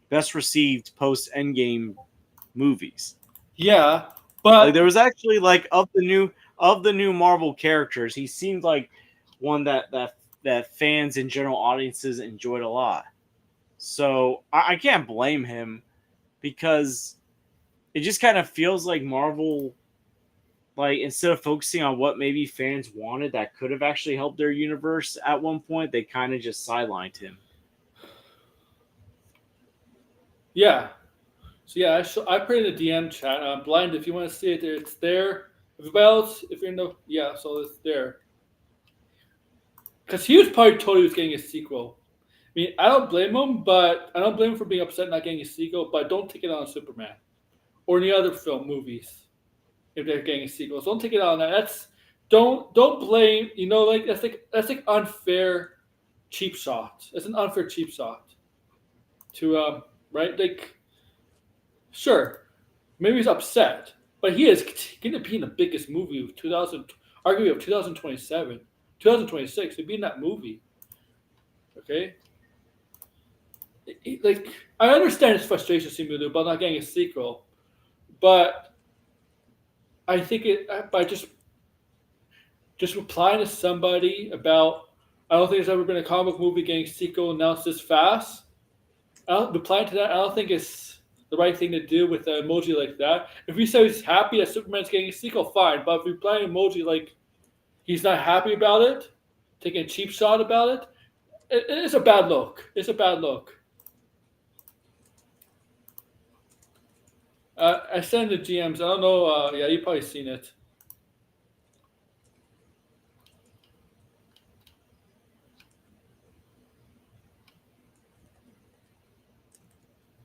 best received post Endgame movies. Yeah, Like but there was actually like of the new Marvel characters, he seemed like one that fans and general audiences enjoyed a lot. So I can't blame him because it just kind of feels like Marvel, like instead of focusing on what maybe fans wanted that could have actually helped their universe at one point, they kind of just sidelined him. yeah. So yeah, I put in the DM chat. Blind, if you want to see it, it's there. Everybody else, if you're in the yeah, so it's there. Because he was probably told he was getting a sequel. I mean, I don't blame him, but I don't blame him for being upset not getting a sequel. But don't take it on Superman or any other film movies if they're getting a sequel. So don't take it on that. That's don't blame. You know, like that's like unfair cheap shot. It's an unfair cheap shot to right like sure maybe he's upset, but he is going to be in the biggest movie of 2000, arguably of 2027, 2026. He'd be in that movie. Okay, like I understand his frustration, Simu, about not getting a sequel, but I think it by just replying to somebody about I don't think there's ever been a comic book movie getting a sequel announced this fast. Replying to that, I don't think it's the right thing to do with an emoji like that. If he says he's happy that Superman's getting a sequel, fine. But if you reply an emoji like he's not happy about it, taking a cheap shot about it's a bad look. It's a bad look. I send the GMs. I don't know. Yeah, you've probably seen it.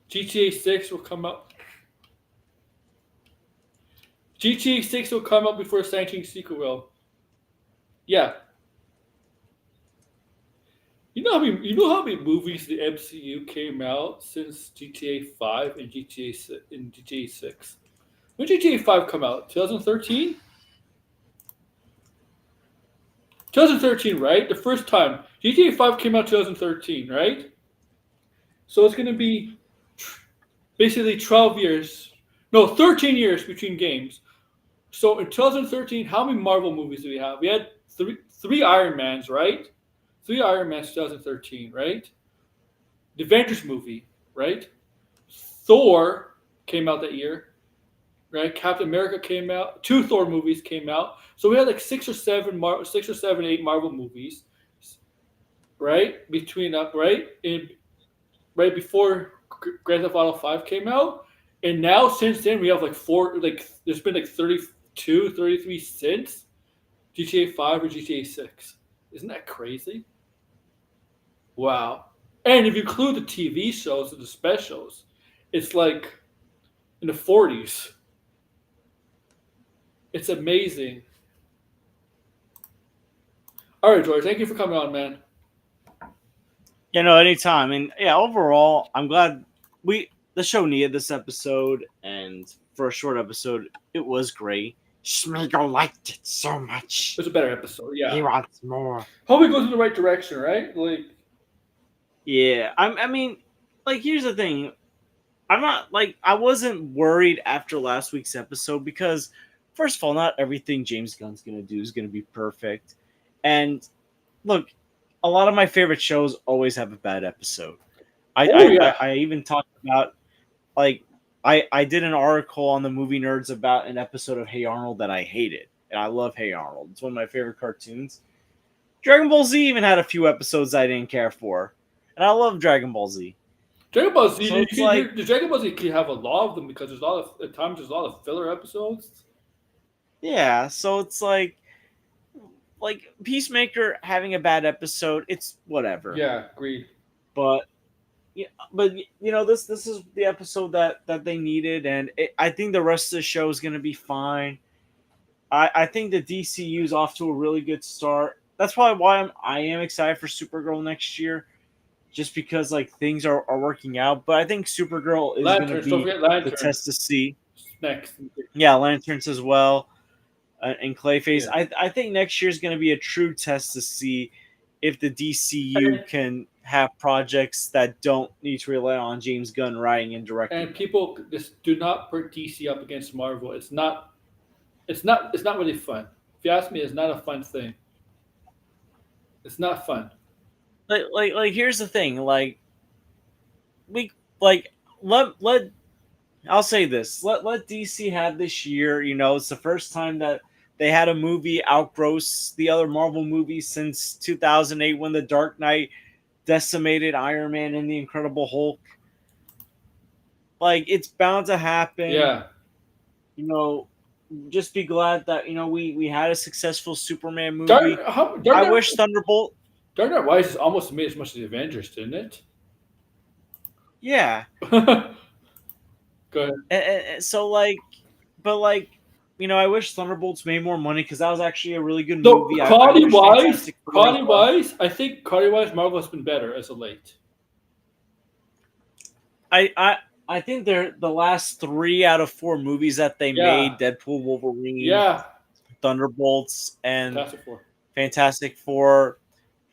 GTA 6 will come out. GTA 6 will come out before Sanching sequel will. Yeah. You know how many movies the MCU came out since GTA 5 and GTA 6? When did GTA 5 come out? 2013? 2013, right? The first time. GTA 5 came out 2013, right? So it's going to be basically 12 years. No, 13 years between games. So in 2013, how many Marvel movies do we have? We had three Iron Mans, right? Three Iron Mans 2013, right? The Avengers movie, right? Thor came out that year, right? Captain America came out. Two Thor movies came out. So we had like six or seven, eight Marvel movies, right? Between up, right? Right before Grand Theft Auto 5 came out. And now since then we have like four like there's been like 32, 33 since GTA 5 or GTA 6. Isn't that crazy? Wow. And if you include the TV shows and the specials, it's like in the 40s. It's amazing. All right, George, thank you for coming on, man. Yeah, no, anytime. And yeah, overall, I'm glad the show needed this episode, and for a short episode, it was great. Schmeagle liked it so much. It was a better episode, He yeah. wants more. Hope it goes in the right direction, right? Like, Yeah, I mean, like here's the thing. I'm not like I wasn't worried after last week's episode because first of all, not everything James Gunn's gonna do is gonna be perfect. And look, a lot of my favorite shows always have a bad episode. I oh I, yeah, I, I even talked about like I did an article on the movie nerds about an episode of Hey Arnold that I hated. And I love Hey Arnold. It's one of my favorite cartoons. Dragon Ball Z even had a few episodes I didn't care for. And I love Dragon Ball Z. Dragon Ball Z. So it's like The Dragon Ball Z can have a lot of them because there's a lot of at times there's a lot of filler episodes. yeah, so it's like Peacemaker having a bad episode, it's whatever. Yeah, agreed. But yeah, but you know this is the episode that they needed, and I think the rest of the show is going to be fine. I think the DCU is off to a really good start. that's probably why I am excited for Supergirl next year, just because like things are working out. But I think Supergirl is going to Lanterns, don't be forget the Lanterns. test to see. Next. Yeah, Lanterns as well, and Clayface. Yeah. I think next year is going to be a true test to see if the DCU And, can have projects that don't need to rely on James Gunn writing and directing and them. people just do not put DC up against Marvel. It's not really fun. If you ask me, it's not a fun thing. It's not fun. Like here's the thing, like we like let I'll say this. Let DC have this year. You know, it's the first time that they had a movie outgross the other Marvel movies since 2008 when The Dark Knight decimated Iron Man and the Incredible Hulk. Like it's bound to happen. Yeah. You know, just be glad that we had a successful Superman movie. Dark I Knight, wish Thunderbolt. Dark Knight Rises almost made as much as the Avengers, didn't it? Yeah. Go ahead. So like, but like, I wish Thunderbolts made more money because that was actually a really good So movie. I wish Fantastic Four as well. I think quality wise, Marvel has been better as of late. I think they're the last 3 out of 4 movies that they Yeah. made: Deadpool, Wolverine, Yeah. Thunderbolts, and Fantastic Four. Fantastic Four.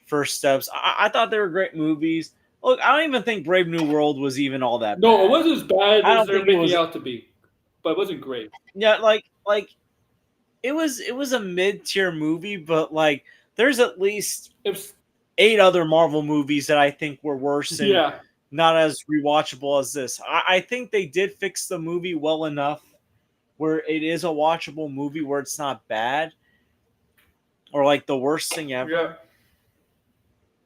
First Steps. I thought they were great movies. Look, I don't even think Brave New World was even all that No, bad. it wasn't as bad I as don't they're think it making was. it out to be, but it wasn't great. Yeah, like it was a mid tier movie, but like there's at least It was, 8 other Marvel movies that I think were worse and yeah. not as rewatchable as this. I think they did fix the movie well enough where it is a watchable movie where it's not bad or like the worst thing ever. Yeah.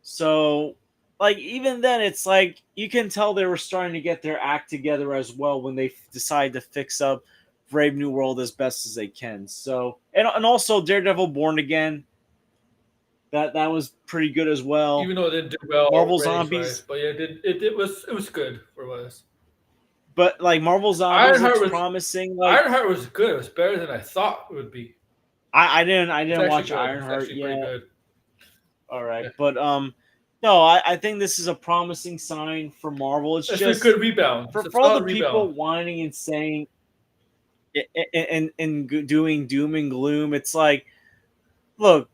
So, like, even then, it's like you can tell they were starting to get their act together as well when they decide to fix up Brave New World as best as they can. So, and also Daredevil Born Again, that was pretty good as well. Even though it didn't do well Marvel ratings wise, Zombies, but yeah, it was good for what it was. but like Marvel Zombies looks promising. Like, Ironheart was good. It was better than I thought it would be. I It's didn't actually watch good. It's Ironheart actually pretty yet. good. All right, Yeah. but no, I think this is a promising sign for Marvel. It's It's just a good rebound. for It's a all the solid people rebound. whining and saying and doing doom and gloom. It's like, look,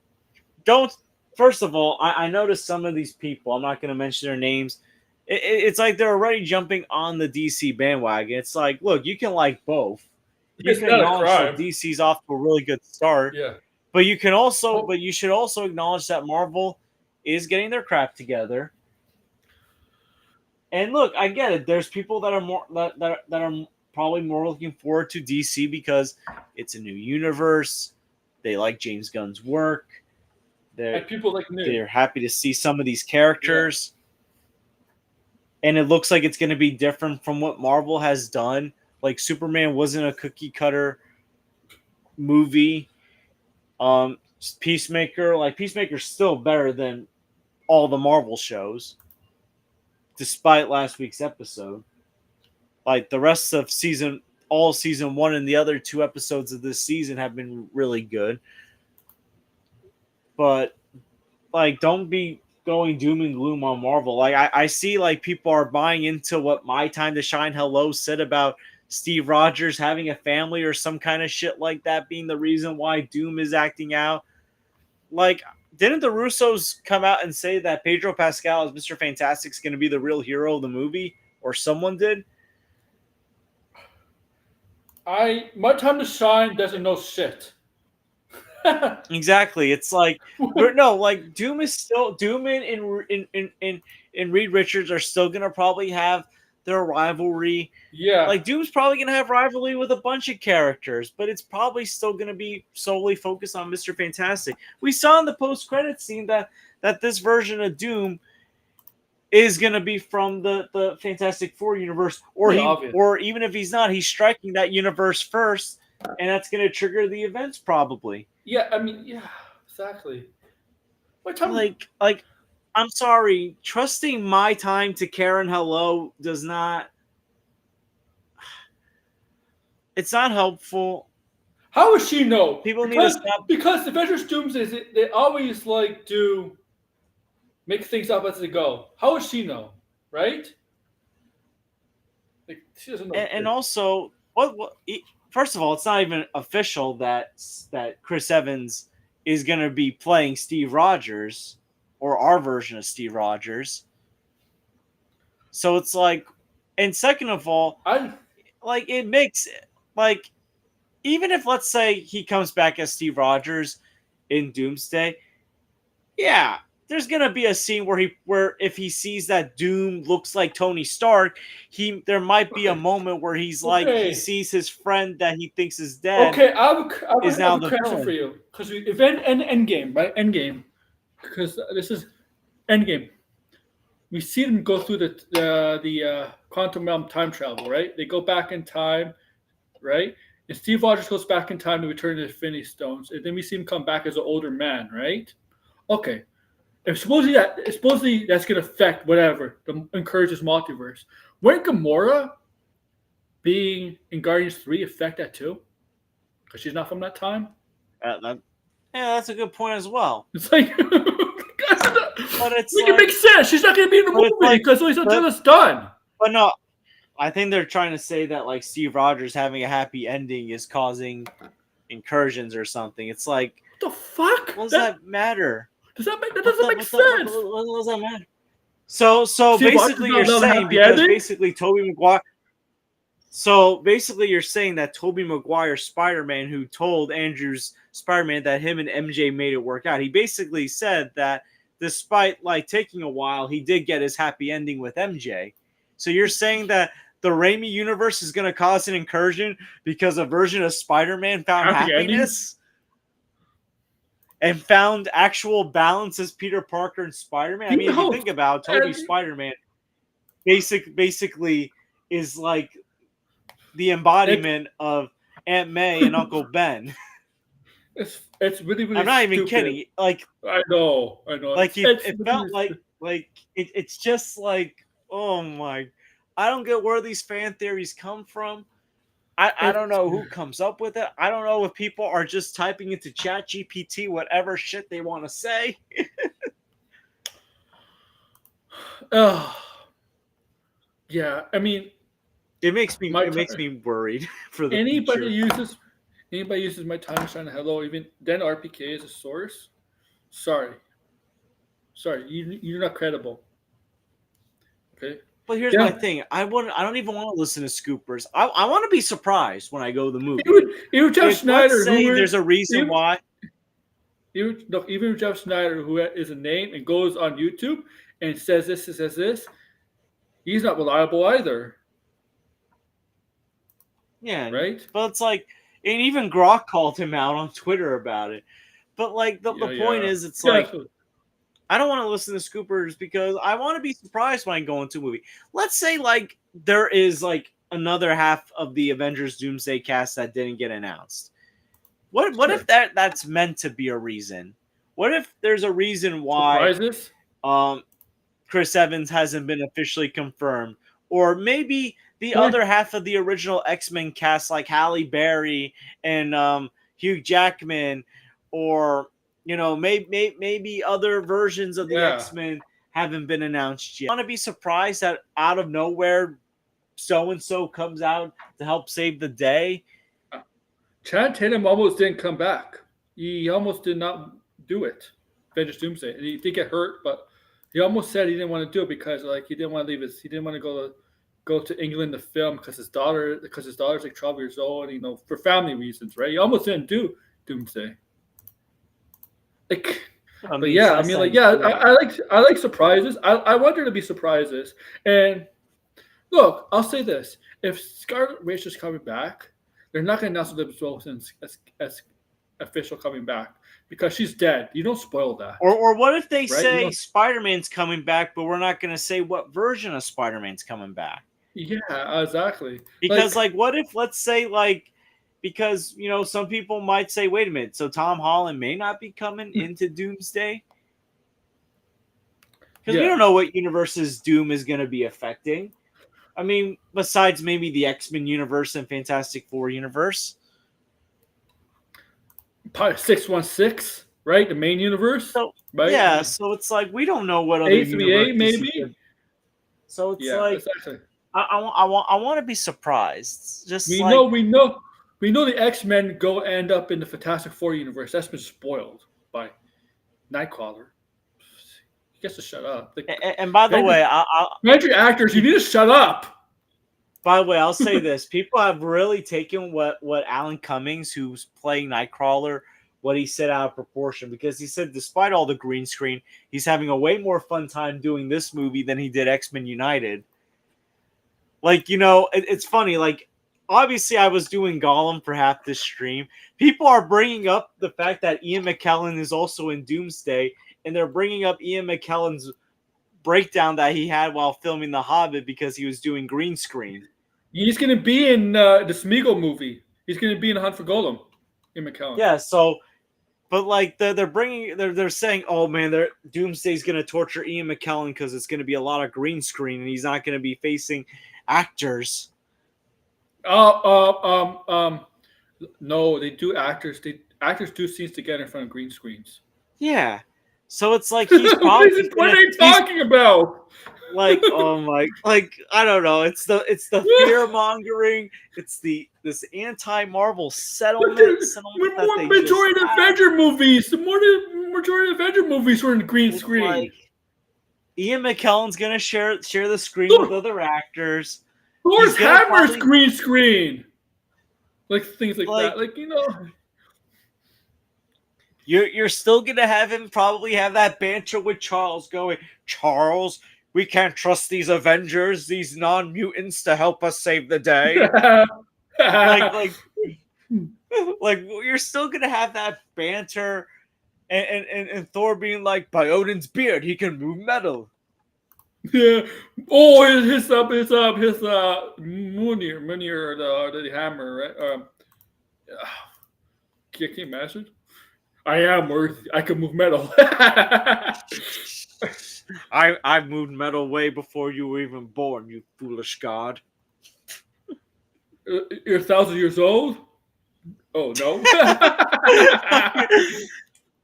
don't. First of all, I noticed some of these people. I'm not going to mention their names. It's like they're already jumping on the DC bandwagon. It's like, look, you can like both. You It's can not a acknowledge that crime. DC's off to a really good start, Yeah. but you can also, Well, but you should also acknowledge that Marvel is getting their crap together. And look, I get it. There's people that are more that are probably more looking forward to DC because it's a new universe. They like James Gunn's work. They're and people like me. they're happy to see some of these characters. And it looks like it's going to be different from what Marvel has done. Like Superman wasn't a cookie cutter movie. Peacemaker's still better than all the Marvel shows, despite last week's episode. Like the rest of all season 1 and the other 2 episodes of this season have been really good. But like, don't be going doom and gloom on Marvel. Like I see like people are buying into what My Time to Shine Hello said about Steve Rogers having a family or some kind of shit like that being the reason why Doom is acting out. Like, didn't the Russos come out and say that Pedro Pascal as Mr. Fantastic is going to be the real hero of the movie? Or someone did? My Time to Shine doesn't know shit. Exactly. It's like, but no, like Doom is still Doom and Reed Richards are still gonna probably have their rivalry. Yeah. Like Doom's probably gonna have rivalry with a bunch of characters, but it's probably still gonna be solely focused on Mr. Fantastic. We saw in the post-credit scene that this version of Doom is gonna be from the Fantastic Four universe, or obvious. or even if he's not, he's striking that universe first, and that's gonna trigger the events probably. Yeah, I mean, yeah, exactly. My time, Like I'm sorry, trusting My Time to Karen Hello does not, it's not helpful. How would she know? People need to stop. Because Avengers Doomsday, they always like to make things up as they go. How would she know, right? Like, she doesn't know. And also, first of all, it's not even official that Chris Evans is going to be playing Steve Rogers or our version of Steve Rogers. So it's like, and second of all, like it makes like even if let's say he comes back as Steve Rogers in Doomsday, yeah, there's gonna be a scene where if he sees that Doom looks like Tony Stark, there might be a moment where he's like he sees his friend that he thinks is dead. Okay, I have a the question villain. for you because Endgame, right? Endgame, because this is Endgame. We see them go through the quantum realm time travel, right? They go back in time, right? And Steve Rogers goes back in time to return to the Infinity Stones, and then we see him come back as an older man, right? Okay. If supposedly that's going to affect whatever, encourages multiverse. Wouldn't Gamora being in Guardians 3 affect that too? Because she's not from that time? Yeah, that's a good point as well. It's like, but it's it makes sense. She's not going to be in the movie because until it's done. But no, I think they're trying to say that like Steve Rogers having a happy ending is causing incursions or something. It's like, what the fuck? What does that matter? That doesn't make sense. What does that matter? So basically you're saying because basically Tobey Maguire. So basically you're saying that Tobey Maguire Spider-Man, who told Andrew's Spider-Man that him and MJ made it work out, he basically said that despite like taking a while, he did get his happy ending with MJ. So you're saying that the Raimi universe is going to cause an incursion because a version of Spider-Man found happiness? And found actual balance as Peter Parker and Spider-Man. I mean, if you think about it, Tobey Spider-Man basically is like the embodiment of Aunt May and Uncle Ben. It's really I'm not even kidding. Like I know. Like it felt like it's just like, oh my, I don't get where these fan theories come from. I don't know who comes up with it. I don't know if people are just typing into ChatGPT whatever shit they want to say. Yeah, I mean, it makes me worried for the anybody future. uses my time sign hello, even then RPK is a source. Sorry, you're not credible. Okay. But here's my thing. I don't even want to listen to scoopers. I want to be surprised when I go to the movie. Even Jeff Snyder, there's a reason why. Even Jeff Snyder, who is a name and goes on YouTube and says this, he's not reliable either. Yeah, right. But it's like, and even Grok called him out on Twitter about it. But like the point is, it's like. Absolutely. I don't want to listen to scoopers because I want to be surprised when I go into a movie. Let's say like there is like another half of the Avengers Doomsday cast that didn't get announced. What if that's meant to be a reason? What if there's a reason why Chris Evans hasn't been officially confirmed? Or maybe the other half of the original X-Men cast like Halle Berry and Hugh Jackman, or maybe other versions of the X-Men haven't been announced yet. I want to be surprised that out of nowhere, so-and-so comes out to help save the day. Chad Tatum almost didn't come back. He almost did not do it. Avengers Doomsday. And he did get hurt, but he almost said he didn't want to do it because he didn't want to leave he didn't want to go to England to film because his daughter's like 12 years old, and, for family reasons, right? He almost didn't do Doomsday. I like surprises. I want there to be surprises. And look, I'll say this: if Scarlet Witch is coming back, they're not going to announce Elizabeth Olsen as official coming back because she's dead. You don't spoil that. Or what if they say Spider-Man's coming back, but we're not going to say what version of Spider-Man's coming back? Yeah, exactly. Because what if, let's say, because, some people might say, wait a minute, so Tom Holland may not be coming into Doomsday? Because we don't know what universe's Doom is going to be affecting. I mean, besides maybe the X-Men universe and Fantastic Four universe. Probably 616, right? The main universe, So right? yeah, so it's like we don't know what other 838, universes he maybe. could. So it's Yeah, like exactly. I want to be surprised. Just We like know, we know, we know the X-Men go end up in the Fantastic Four universe. That's been spoiled by Nightcrawler. He gets to shut up. Like, and by the Avengers, way, Avengers actors, you need to shut up. I'll say this: people have really taken what Alan Cummings, who's playing Nightcrawler, what he said out of proportion, because he said despite all the green screen, he's having a way more fun time doing this movie than he did X-Men United. Like, it's funny. Like, obviously, I was doing Gollum for half this stream. People are bringing up the fact that Ian McKellen is also in Doomsday, and they're bringing up Ian McKellen's breakdown that he had while filming The Hobbit because he was doing green screen. He's going to be in the Smeagol movie. He's going to be in Hunt for Golem in McKellen. Yeah, so, but like they're saying, oh man, Doomsday's gonna torture Ian McKellen because it's gonna be a lot of green screen and he's not gonna be facing actors. No, they do actors. Actors do scenes together in front of green screens. Yeah, so it's like he's probably What are they talking about? like, oh my, like I don't know. It's the fear mongering. It's this anti-Marvel settlement that they Majority just of Avenger movies. The majority of Avenger movies were in green it's screen. like Ian McKellen's gonna share the screen with other actors. Thor's hammer's probably green screen. Like things like Like- that. Like, You're still gonna have him probably have that banter with Charles going, Charles, we can't trust these Avengers, these non-mutants to help us save the day. like you're still gonna have that banter and Thor being like, by Odin's beard, he can move metal. Yeah. Oh, his Munir, the hammer, right? Can you imagine? I am worthy. I can move metal. I've moved metal way before you were even born, you foolish god. You're 1,000 years old? Oh no.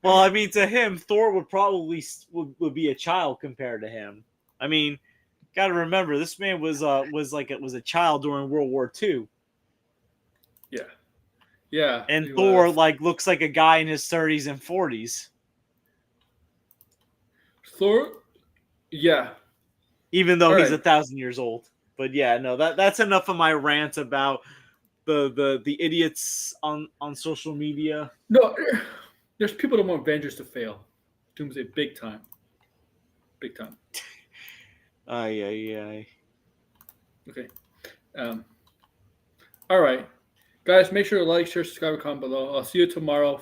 Well, I mean, to him, Thor would probably would be a child compared to him. I mean, got to remember this man was a child during World War II. Yeah. Yeah. And Thor looks like a guy in his 30s and 40s. Thor? Yeah. Even though All he's right. 1,000 years old. But yeah, no, that's enough of my rant about the idiots on social media. No, there's people that want Avengers to fail. Doomsday, big time. Big time. Aye. Okay. All right. Guys, make sure to like, share, subscribe, comment below. I'll see you tomorrow.